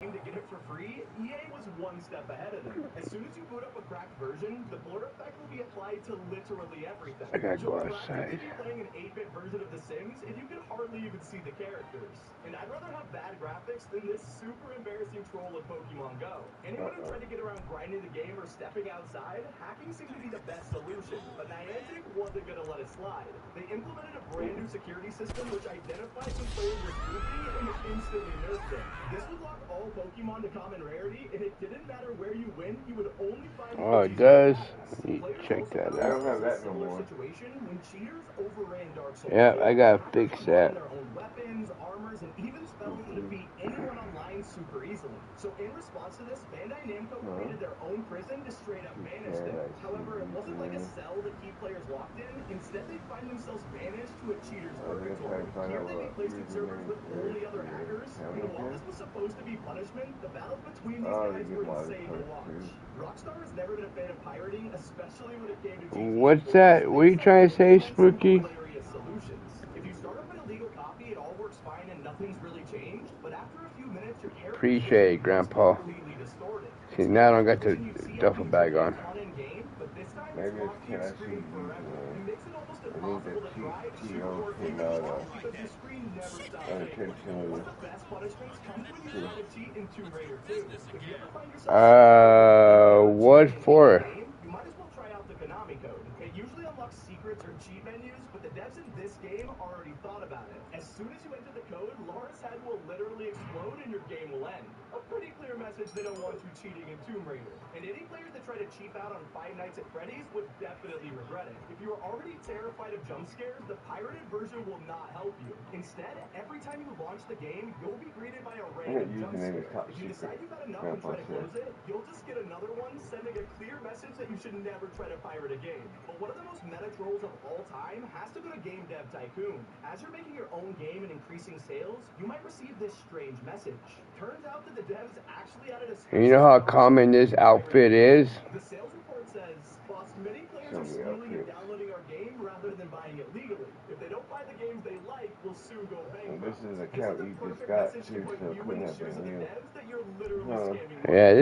To get it for free, EA was one step ahead of them. As soon as you boot up a cracked version, the blur effect will be applied to literally everything. I gotta go outside. You're playing an 8-bit version of The Sims, and you can hardly even see the characters. And I'd rather have bad graphics than this super embarrassing troll of Pokemon Go. Anyone who tried to get around grinding the game or stepping outside, hacking seemed to be the best solution. But Niantic wasn't gonna let it slide. They implemented a brand new security system which identified when players were goofy and instantly nerfed them. This would lock all Pokemon to common rarity, and it didn't matter where you went, you would only find. Oh, it does? You check that out. I don't have that no more. Yeah, I gotta fix that. Their own weapons, armors, and even spells to defeat anyone online super easily. So in response to this, Bandai Namco created their own prison to straight up banish them. However, it wasn't like a cell to keep players locked in. Instead, they find themselves banished to a cheater's purgatory. Here they be placed in servers with only other hackers. And while this was supposed to be punishment, the battles between these guys were insane to watch. Rockstar has never been a fan of pirating, especially when it came to GTA. What's that? What are you trying to say, Spooky? If you start up an illegal copy, it all works fine and nothing's really changed. But after a few minutes, your character Appreciate it, Grandpa. See, now I don't got the duffel bag on. But this time Maybe it's can I see these I think the TO came out unintentionally. What for? You might as well try out the Konami code. It usually unlocks secrets or cheat menus, but the devs in this game already thought about it. As soon as you enter the code, Laura's head will literally explode and your game will end. A pretty clear message they don't want you cheating in Tomb Raider. And any players that try to cheap out on Five Nights at Freddy's would definitely regret it. If you are already terrified of jump scares, the pirated version will not help you. Instead, every time you launch the game, you'll be greeted by a random jump scare. If you decide you've had enough and try to close it, you'll just get another one sending a clear message that you should never try to pirate a game. But one of the most meta trolls of all time has to go to Game Dev Tycoon. As you're making your own game and increasing sales, you might receive this strange message. Turns out that the devs actually added a You know how common this outfit is? The sales report says, boss, many players are stealing and downloading our game rather than buying it legally. If they don't buy the games they like, we'll soon go bankrupt. This is an account you just got too, so it couldn't have been you. Yeah,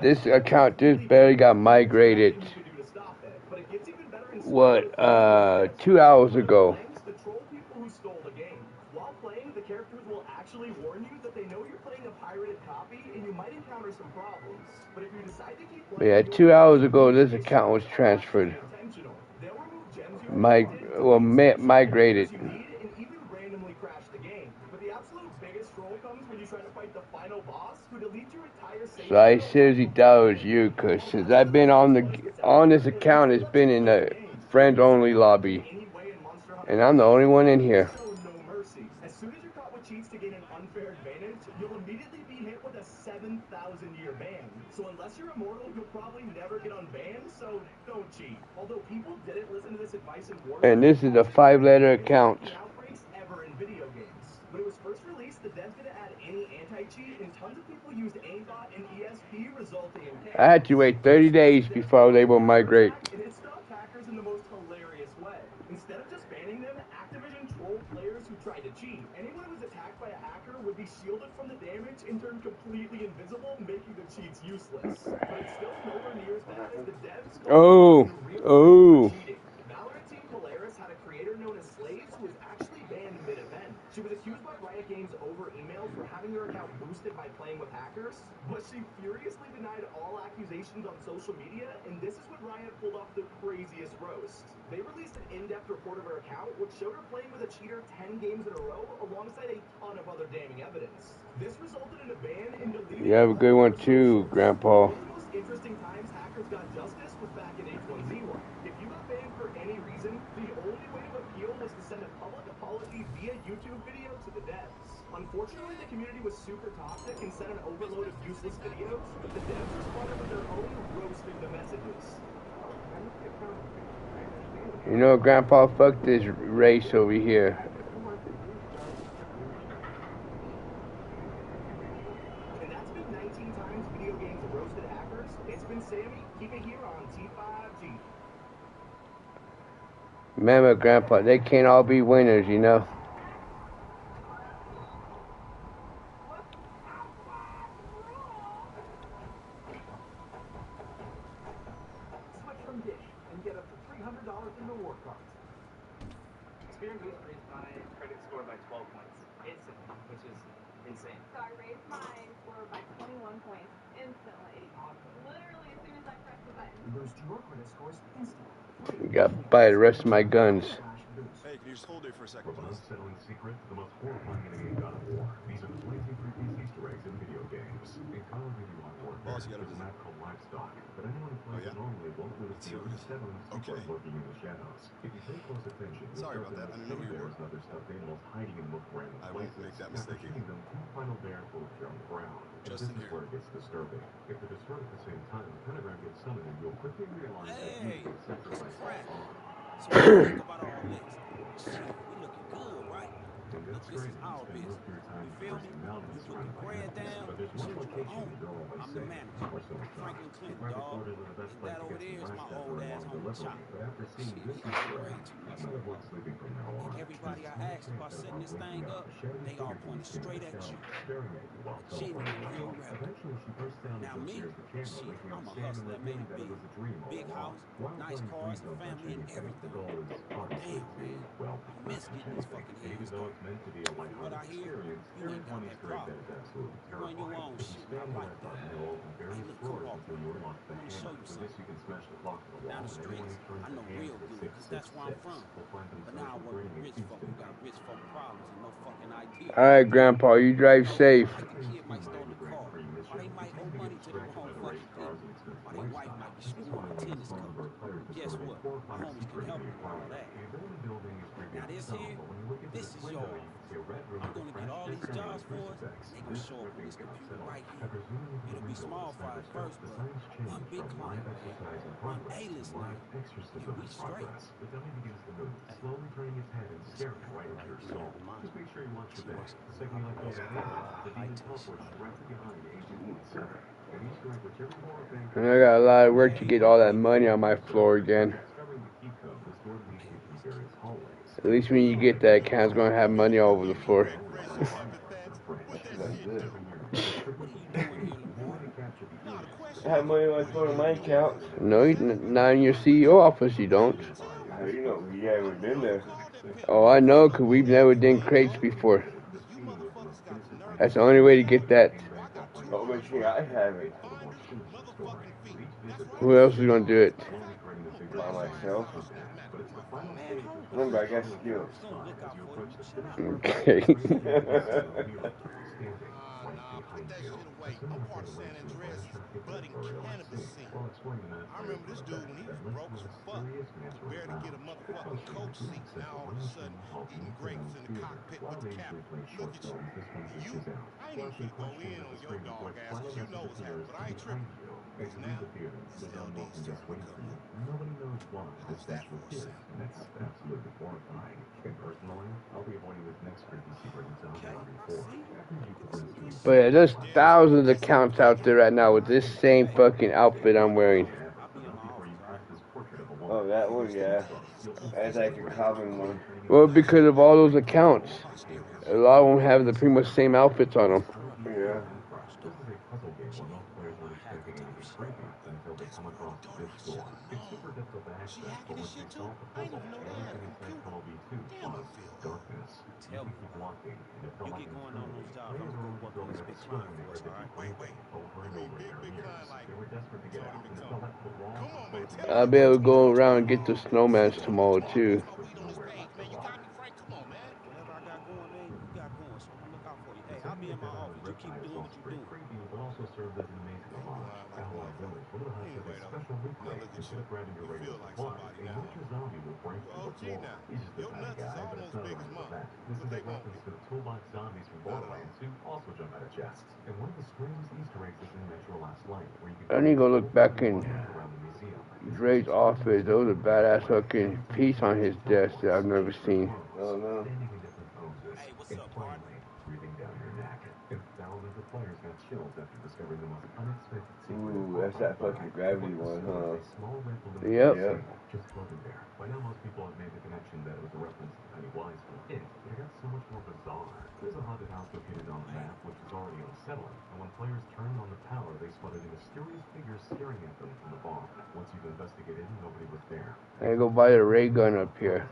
this account just barely got migrated. What, 2 hours ago. To troll people who stole the game. While playing, the characters will actually warn you that they know you're playing a pirated copy and you might encounter some problems. But if you decide to keep playing, Yeah, 2 hours ago this account was transferred. Migrated. So I seriously thought it was you, cause since I've been on this account, it's been in the friends only lobby, and I'm the only one in here. As soon as you're caught with cheats to gain an unfair advantage, you'll immediately be hit with a 7,000-year ban. So unless you're immortal, you'll probably never get unbanned, so don't cheat. Although people didn't listen to this advice in Warfare, and this is a 5-letter account. Outbreaks ever in video games. When it was first released, the devs didn't add any anti-cheat, and tons of people used aimbot and ESP, resulting in chaos. I had to wait 30 days before I was able to migrate. And it stopped hackers in the most hilarious way. Instead of just banning them, Activision trolled players who tried to cheat. Anyone who was attacked by a hacker would be shielded from the damage and turned completely invisible, making the cheats useless. But it's still nowhere near as bad as the devs. Cheating. Valorant team Polaris had a creator known as Slaves who was actually banned mid-event. She was accused by Riot Games over email for having her account boosted by playing with hackers, but she furiously denied all accusations on social media, and this is when Riot pulled off the craziest roast. They released an in-depth report of her account, which showed her playing with a cheater 10 games in a row, alongside a ton of other damning evidence. This resulted in a ban and deleting. You have a good one too, Grandpa. One of the most interesting times hackers got justice was back in H1Z1. If you got banned for any reason, the only way to appeal was to send a public apology via YouTube video to the devs. Unfortunately, the community was super toxic and sent an overload of useless videos. The devs responded with their own roasting the messages. You know, Grandpa, fuck this race over here. And that's been 19 times video games roasted hackers. It's been Sammy. Keep it here on T5G. Remember, Grandpa, they can't all be winners, you know. Switch from Dish and get up to $300 in reward cards. Experience raised my credit score by 12 points instantly, which is insane. So I raised my score by 21 points instantly. Literally as soon as I pressed the button. Boost your credit scores instantly. You got to buy the rest of my guns. Hey, can you just hold it for a second, From an please? unsettling secret to the most horrifying enemy in God of War, these are the blazing creepy Easter eggs in video games. In Call of Duty Modern Warfare, Boss, you gotta there's a visit. map called Livestock, but anyone who plays it normally won't notice the unsettling secret lurking in the shadows. If you pay close attention, you'll Sorry start about that. to I notice didn't know who you bears were. and other stuffed animals hiding in most random I places. won't make that After mistake shooting them, one final bear will appear on the ground. And Just this in is here. where it gets disturbing. If they're destroyed at the same time, the pentagram gets summoned, and you'll quickly realize that you've been sacrificed to the farm. So what do you think about all this? Shit, we looking good, right? And Look, it's this great is that you our spend business. most of your time You feel me? traversing mountains We put surrounded the by bread animals. down. But there's one more owner. I'm the manager. Franklin Clinton, dog. And that over there is my old ass on the chop. Shit, he acting way too much like mama. And everybody I asked about setting this thing up, they all pointed straight at you. A genuine real rebel. Now me, shit, I'm a hustler that made it big. Big house, nice cars, a family, and everything. Damn, man, I miss getting these fucking hands dirty. And from what I hear, you ain't got that problem. You run your own shit, and I like that. Hey, look, come walk with me. I want to show you something. Down the streets, I know real good, because that's where I'm from. But now I work with rich folk who got rich folk problems and no fucking idea. All right, Grandpa, you drive safe. Like the kid might stole the car, or they might owe money to the wrong fucking people, or their wife might be screwing a tennis coach. Guess what? My homies can help you with all that. Now this here, this is your office. I'm gonna get all these jobs for us, and they gonna show up on this computer right here. It'll be small fry at first, but one big client, man. One A-list name. And we straight. Hey, this is my helper right here, Yamamani. She works at the place for high-tech shit. And I got a lot of work to get all that money on my floor again. At least when you get that account, it's going to have money all over the floor. That's good. What are you doing here, Lamar? I have money on my phone on my account. No, not in your CEO office, you don't. How do you know? We haven't been there. Oh, I know, because we've never done crates before. That's the only way to get that. Oh, make sure I have it. Who else is going to do it? By myself. Man, hold the Remember, I fuck got on. skills. I was gonna look out for you. Chill out. Okay. Nah, put that shit away. I'm part of San Andreas' budding cannabis scene. I remember this dude when he was broke as fuck. Could barely get a motherfucking coach seat. Now all of a sudden, eating grapes in the cockpit with the captain. Look at you. And you, I ain't even finna go in on your dog ass, because you know what's happening, but I ain't tripping. Because now, CLD's starting to come up. How's that for a sample? But yeah, there's thousands of accounts out there right now with this same fucking outfit I'm wearing. I'll be in my office, all right? Oh, that one, yeah. That's like a common one. Well, because of all those accounts. A lot of them have the pretty much same outfits on them. Yeah. She ain't on my hacker type shit. Guess what? Your daughter should've known. She hacking this shit too? I ain't even know they had a computer. Damn, I feel old. Tell me about it. You get going on those jobs. I'm gonna go work on this big client for us, all right? Wait. You mean big client like Tony McTony? Come on, man. Tell me I'll the be able to punchline. go around and get the snowmans tomorrow too. Smoke weed on stage, man. You got me, Frank. Come on, man. Whatever I got going, man, you got going. So I'm gonna look out for you. Hey, I'll be in my office. You keep doing what you're doing. Yeah, you lying like a motherfucker. Anyway, though, now look at you. You feel like somebody now. You OG now. Your nuts is almost big as mine, but they won't be. Not at all. I need to go look back in Dre's office. There was a badass fucking piece on his desk that I've never seen. Oh, no. Hey, what's up, partner? Ooh, that's that fucking gravity one, huh? Yep. Yep. I go buy a ray gun up here.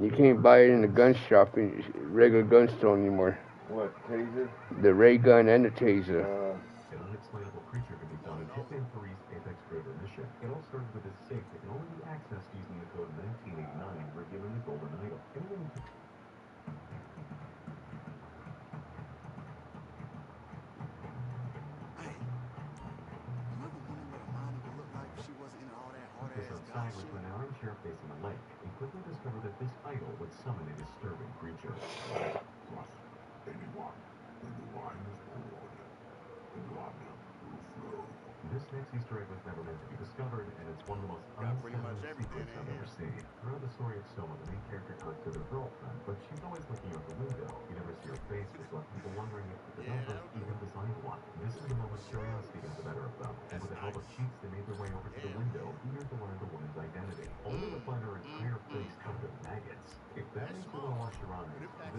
You can't buy it in the gun shop, in regular gun store anymore. What, taser? The ray gun and the taser. Hey, you ever wonder what Amani would look like if she wasn't into all that hard-ass God shit? Got pretty much everything in here. Yeah, that'll do it.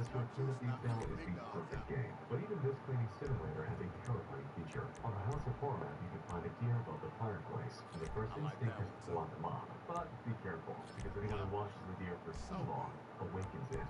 restaurant cleanup detail is the perfect game. But even this cleaning simulator has a terrifying feature. On the House of Horror app, you can find a deer above the fireplace, and the first instinct is to block them off. But be careful, because anyone who watches the deer for too long awakens it.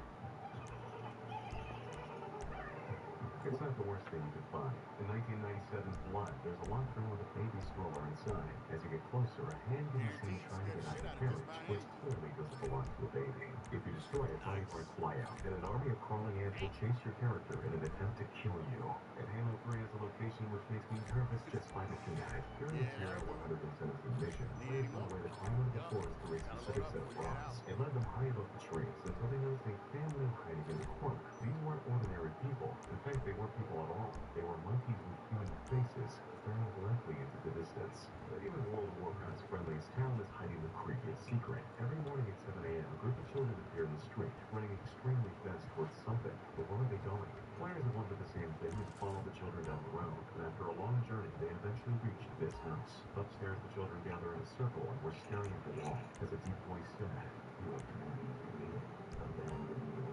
It's not the worst thing you could find. In 1997's Blood, there's a locked room with a baby stroller inside. As you get closer, a hand can be seen trying to get out the carriage, which clearly doesn't belong to a baby. If you destroy it, body parts fly out, and an army of crawling ants will chase your character in an attempt to kill you. And Halo 3 is a location which makes me nervous just by looking at it. During the Sierra 117 mission, players found a way to climb into the forest through a specific set of rocks. It led them high above the trees until they noticed a family hiding in the corner. These weren't ordinary people. In fact, they weren't people at all. They were monkeys with human faces, staring blankly into the distance. But even World of Warcraft's friendliest town is hiding the creepiest secret. Every morning at 7 a.m., a group of children appear in the street, running extremely fast towards something. But where are they going? Players have wondered the same thing and follow the children down the road. And after a long journey, they eventually reach this house. Upstairs, the children gather in a circle and we're staring at the wall. As a deep voice said, "Your parents will abandon you.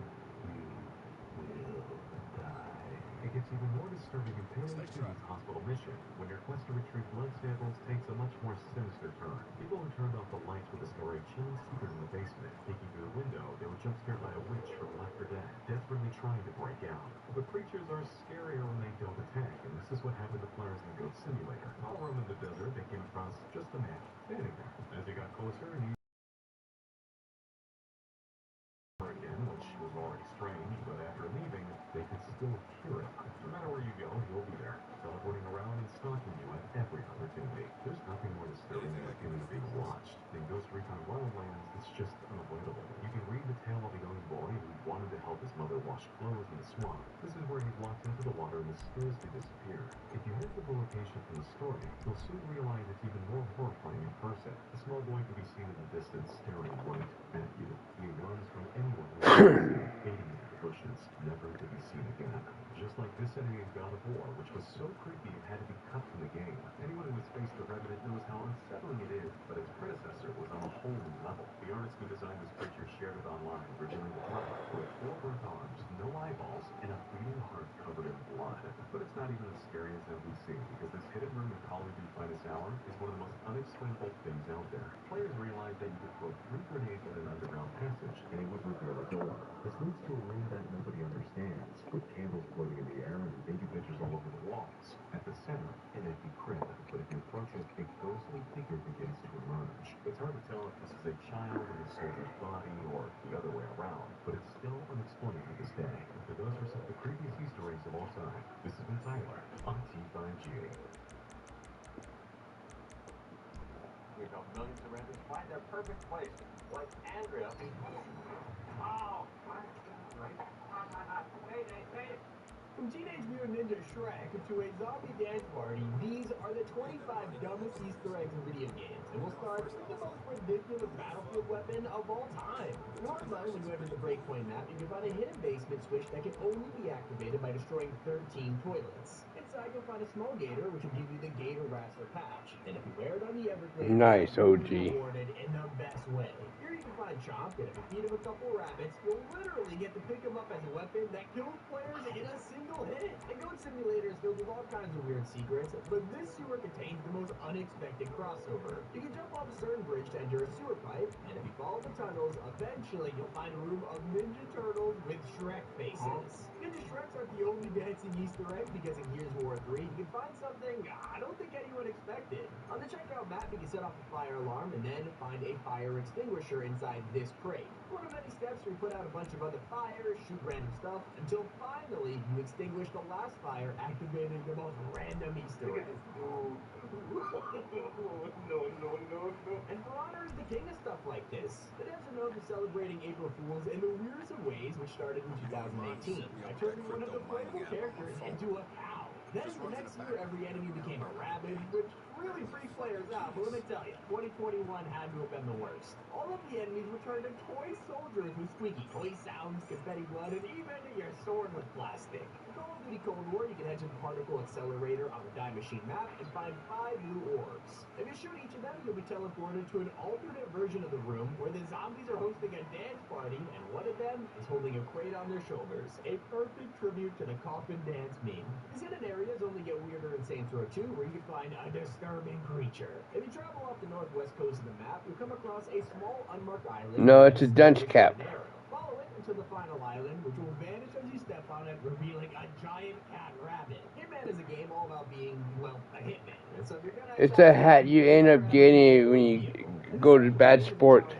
You will die." It gets even more disturbing in Payload 2's hospital mission, when your quest to retrieve blood samples takes a much more sinister turn. People who turned off the lights would discover a chilling secret in the basement. Peeking through the window, they were jump scared by a witch from Left 4 Dead, desperately trying to break out. But creatures are scarier when they don't attack, and this is what happened to players in Goat Simulator. While roaming the desert, they came across just a man standing there. As they got closer, and he again, which was already strange, but after leaving, they could still hear it. No matter where you go, he'll be there, teleporting around and stalking you at every opportunity. There's nothing more disturbing than the feeling of being watched. In Ghost Recon Wildlands, it's just unavoidable. You can read the tale of a young boy who wanted to help his mother wash clothes in the swamp. This is where he walked into the water and mysteriously disappeared. If you head to the location from the story, you'll soon realize it's even more horrifying in person. The small boy can be seen in the distance, staring right at you. He runs from anyone who fading into the bushes, never to be seen again. Just like this enemy in God of War, which was so creepy it had to be cut from the game. Anyone who has faced the Revenant knows how unsettling it is, but its predecessor was on a whole new level. The artist who designed this creature shared it online, revealing the plot with 4 burnt arms, no eyeballs, and a beating heart covered in blood. But it's not even as scary as NBC, because this hidden room in Call of Duty Finest Hour is one of the most unexplainable things out there. Players realized that you could throw 3 grenades in an underground passage, and it would reveal a door. This leads to a room that nobody understands, with candles floating in the air and baby pictures all over the walls. At the center, an empty crib, but if you approach it, a ghostly figure begins to emerge. It's hard to tell if this is a child in a soldier's body or the other way around, but it's still unexplained to this day. For those were some of the creepiest Easter eggs of all time, this has been Tyler on T5G. We've helped millions of renters find their perfect place, like Andrea. Oh, right. Wait. From Teenage Mutant Ninja Shrek to a zombie dance party, these are the 25 dumbest Easter eggs in video games. And we'll start with the most ridiculous battlefield weapon of all time. In Hardline, when you enter the Breakpoint map, you can find a hidden basement switch that can only be activated by destroying 13 toilets. Inside, you'll find a small gator, which will give you the Gator Wrestler patch. And if you wear it on the Everglades, Nice, you'll OG. be rewarded in the best way. Here you can find Chomp, and if you feed him a couple rabbits, you'll literally get to pick him up as a weapon that kills players in a single hit. And Goat Simulator is filled with all kinds of weird secrets, but this sewer contains the most unexpected crossover. You can jump off a certain bridge to enter a sewer pipe, and if you follow the tunnels, eventually you'll find a room of Ninja Turtles with Shrek faces. Ninja Shreks aren't the only dancing Easter egg, because in Gears of War 3, you can find something I don't think anyone expected. On the checkout map, you can set off a fire alarm and then find a fire extinguisher inside this crate. One of many steps where you put out a bunch of other fires, shoot random stuff, until finally you extinguish the last fire, activating the most random Easter egg. No. And For Honor is the king of stuff like this. The devs are known for celebrating April Fools in the weirdest of ways, which started in 2018 by turning one of the playable characters into a cow. Then the next year, every enemy became a rabbit, which really freaked players out, but let me tell you, 2021 had to have been the worst. All of the enemies were turned into toy soldiers with squeaky toy sounds, confetti blood, and even your sword was plastic. Call of Duty Cold War, you can head to the particle accelerator on the Die Machine map and find 5 blue orbs. If you shoot each of them, you'll be teleported to an alternate version of the room where the zombies are hosting a dance party, and one of them is holding a crate on their shoulders. A perfect tribute to the coffin dance meme. These hidden areas only get weirder in Saints Row 2, where you can find a disturbing creature. If you travel off the northwest coast of the map, you'll come across a small unmarked island. No, it's a dunce cap. Follow it until the final island, which will vanish as you step on it, revealing a giant cat rabbit. Hitman is a game all about being, well, a hitman. And so if you're gonna It's a hat you end up getting when you go to bad sport.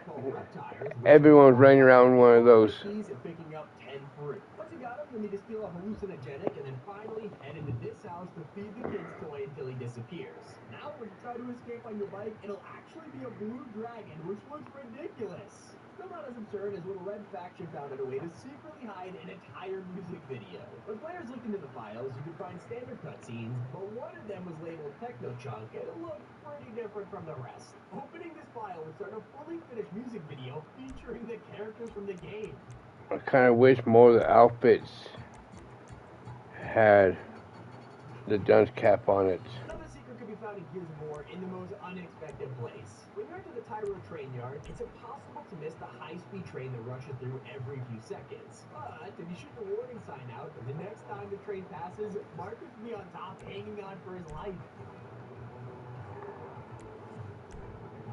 Everyone's running around with one of those. Keys and picking up 10 fruit. Once you got him, you'll need to steal a hallucinogenic and then finally head into this house to feed the kid's toy until he disappears. Now, when you try to escape on your bike, it'll actually be a blue dragon, which looks ridiculous. Still not as absurd as when a red faction found a way to secretly hide an entire music video. When players looked into the files, you could find standard cutscenes, but one of them was labeled Techno Chunk, and it looked pretty different from the rest. Opening this file would start a fully finished music video featuring the characters from the game. I kind of wish more of the outfits had the dunce cap on it. Another secret could be found in Gears of War in the most unexpected place. When you're into the Tyro train yard, it's impossible to miss the high-speed train that rushes through every few seconds. But if you shoot the warning sign out, the next time the train passes, Marcus will be on top hanging on for his life.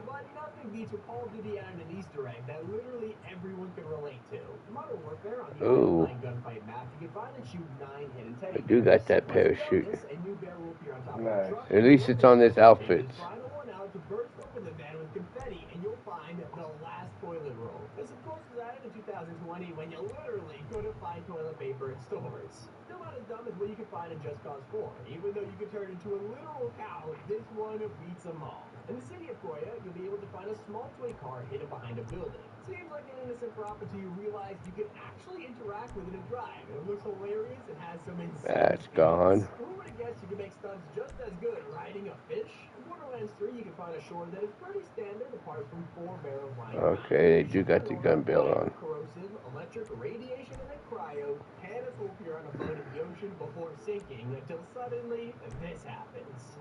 But nothing beats what Call of Duty added an Easter egg that literally everyone can relate to. In Modern Warfare, on the online gunfight map, you can find and shoot 9 hidden teddy bears. I do got that parachute. A new bear will appear on top of the truck. At least it's on this outfit. Final one out to burst open the van with confetti, and you'll find the last toilet roll. This, of course, was added in 2020 when you literally couldn't find toilet paper in stores. Still not as dumb as what you can find in Just Cause 4. Even though you can turn into a literal cow, this one beats them all. In the city of Koya, you'll be able to find a small toy car hidden behind a building. Seems like an innocent prop until you realize you can actually interact with it and drive. It looks hilarious and has some insane That's gone. Who would have guessed you can make stunts just as good riding a fish? In Borderlands 3, you can find a shore that is pretty standard apart from 4 barrels lying around. Okay, they do got the gun bill on. Corrosive, electric, radiation, and then cryo. Cannons will appear on a boat in the ocean before sinking until suddenly this happens.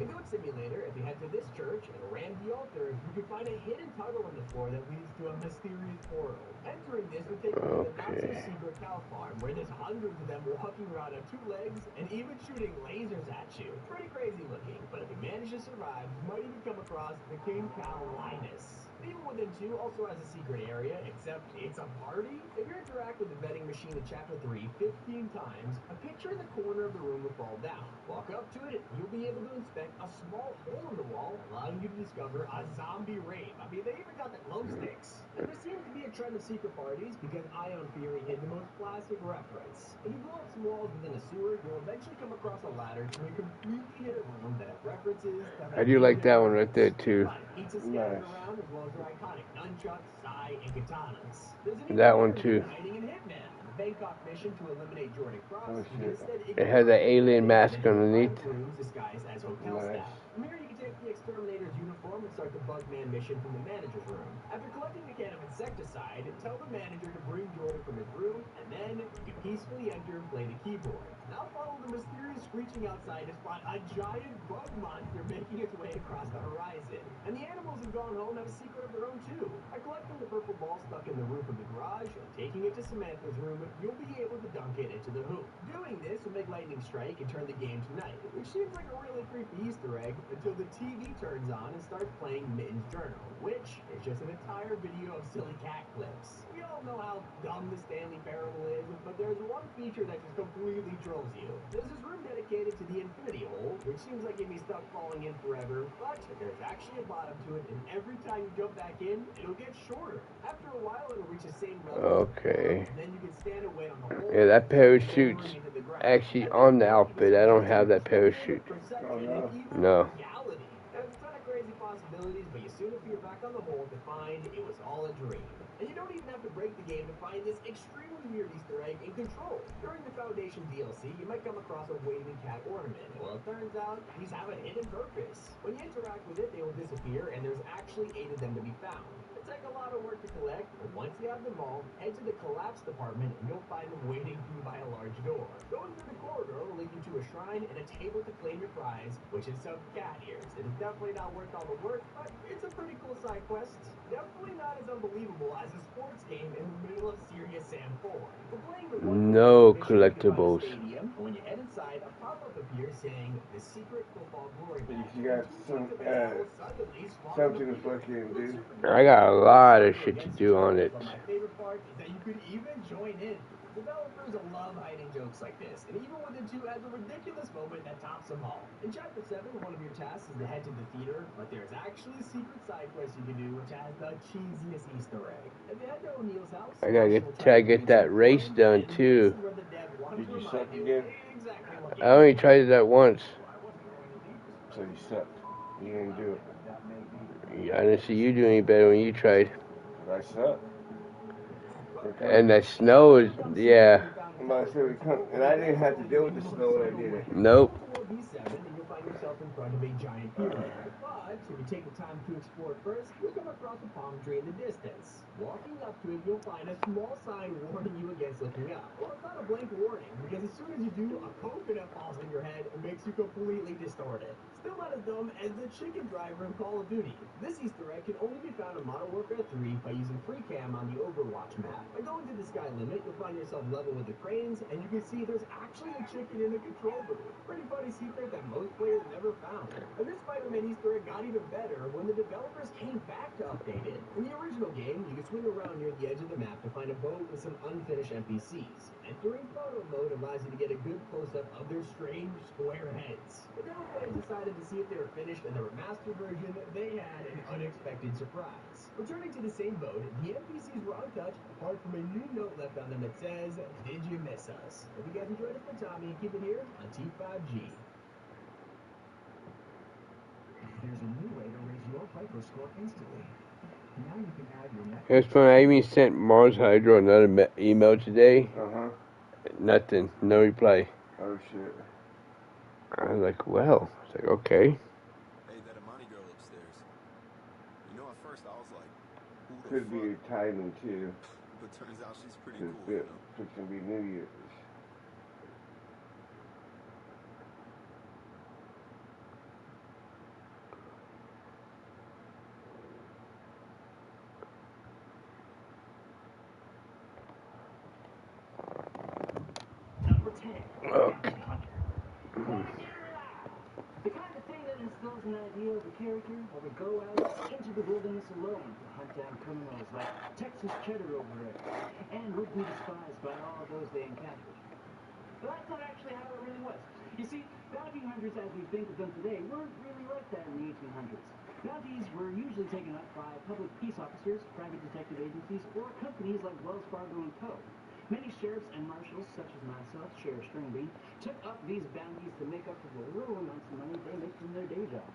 In Goat Simulator, if you head to this church and ram the altar, you can find a hidden tunnel on the floor that leads to a mysterious portal. Entering this will take you to the not-so-secret cow farm, where there's hundreds of them walking around on 2 legs and even shooting lasers at you. Pretty crazy looking, but if you manage to survive, you might even come across the King Cow Linus. Evil Within 2 also has a secret area, except it's a party. If you interact with the vending machine in Chapter 3 15 times, a picture in the corner of the room will fall down. Walk up to it, you'll be able to inspect a small hole in the wall, allowing you to discover a zombie rave. I mean, they even got the glow sticks. And there seems to be a trend of secret parties because Ion Theory hid the most classic reference. If you blow up some walls within a sewer, you'll eventually come across a ladder to a completely hidden room that has references to I do like that one right there too. Pizza scattered around as well as their iconic nunchucks, sai, and katanas. That one too. Hiding in Hitman, the Bangkok mission to eliminate Jordan Cross. It has an alien mask underneath. Disguised as hotel staff. From here, you can take the exterminator's uniform and start the Bugman mission from the manager's room. After collecting the can of insecticide, tell the manager to bring Jordan from his room, and then you can peacefully enter and play the keyboard. Now follow the mysterious screeching outside to spot a giant bug monster making its way across the horizon. And the animals in Gone Home have a secret of their own too. By collecting the purple ball stuck in the roof of the garage and taking it to Samantha's room, you'll be able to dunk it into the hoop. Doing this will make lightning strike and turn the game to night, which seems like a really creepy Easter egg until the TV turns on and starts playing Mitten's Journal, which is just an entire video of silly cat clips. We all know how dumb the Stanley Parable is, but there's one feature that just completely trolls you. There's this room dedicated to the Infinity Hole, which seems like it'd be stuck falling in forever, but there's actually a bottom to it, and every time you jump back in, it'll get shorter. After a while, it'll reach the same level. Okay. Then you can stand and wait on the hole. Yeah, that parachute's actually on the outfit. I don't have that parachute. No. There's a ton of crazy possibilities, but you soon appear back on the hole to find it was all a dream. And you don't even have to break the game to find this extremely weird Easter egg in Control. During the Foundation DLC, you might come across a waving cat ornament. Well, it turns out these have a hidden purpose. When you interact with it, they will disappear, and there's actually 8 of them to be found. It's like a lot of work to collect, but once you have them all, head to the collapse department, and you'll find them waiting for you by a large door. Going through the corridor will lead you to a shrine and a table to claim your prize, which is some cat ears. It is definitely not worth all the work, but it's a pretty cool side quest. Definitely not as unbelievable as a sports game in the middle of Serious Sam 4. For playing the No collectibles. Stadium, when you head inside, a pop-up appears saying the secret football glory patch. You got something to fucking do. I got a lot of shit to do on it. But my favorite part is that you could even join in. Developers love hiding jokes like this, and even within 2 has a ridiculous moment that tops them all. In Chapter 7, one of your tasks is to head to the theater, but there's actually a secret side quest you can do, which has the cheesiest Easter egg. If you head to O'Neill's house, I gotta get that race done too. Did you suck again? I only tried that once. So you sucked. You didn't do it. I didn't see you do any better when you tried. I sucked. And the snow is, yeah. And I didn't have to deal with the snow when I did it. Nope. You'll find yourself in front of a giant pyramid. But if you take the time to explore first, you'll come across a palm tree in the distance. Walking up to it, you'll find a small sign warning you against looking up. Well, it's not a blank warning, because as soon as you do, a coconut falls on your head and makes you completely distorted. Still not as dumb as the chicken driver in Call of Duty. This Easter egg can only be found in Modern Warfare 3 by using free cam on the Overwatch map. By going to the sky limit, you'll find yourself level with the cranes, and you can see there's actually a chicken in the control booth. Pretty funny secret that most players never found. And this Spider-Man Easter egg got even better when the developers came back to update it. In the original game, you could swing around near the edge of the map to find a boat with some unfinished NPCs. Entering photo mode allows you to get a good close-up of their strange square heads. The demo players decided to see if they were finished, and the remastered version, they had an unexpected surprise. Returning to the same boat, the NPCs were untouched, apart from a new note left on them that says, "Did you miss us?" If you guys enjoyed it from Tommy, and keep it here on T5G. There's a new way to raise your Hyper score instantly. Now you can add your next. It's funny, I even sent Mars Hydro another email today. Nothing, no reply. Oh shit. I was like, well, it's like, okay. Hey, that Amani girl upstairs. You know, at first I was like, who the Could fuck? be your timing too. But turns out she's pretty cool, you know. It can be New Year's. Number 10. Okay. The kind of thing that instills an idea of a character who would go out into the wilderness alone to hunt down criminals like Texas Cheddar over it, and would be despised by all those they encountered. But that's not actually how it really was. You see, bounty hunters as we think of them today weren't really like that in the 1800s. Bounties were usually taken up by public peace officers, private detective agencies, or companies like Wells Fargo & Co. Many sheriffs and marshals, such as myself, Sheriff Stringbean, took up these bounties to make up for the little amounts of money they make from their day jobs.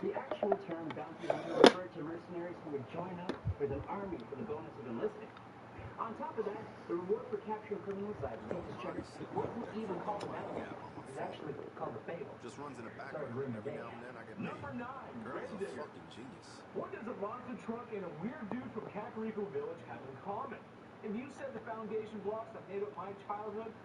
The actual term bounty hunter referred to mercenaries who would join up with an army for the bonus of enlisting. On top of that, the reward for capturing criminals like Texas Cheddar wasn't even called a bounty. It's actually called a fable. Just runs in the background. Every now and then I get paid. Number 9. Girl's a fucking genius. What does a monster truck and a weird dude from Kakariko Village have in common? If you said the foundation blocks that made up my childhood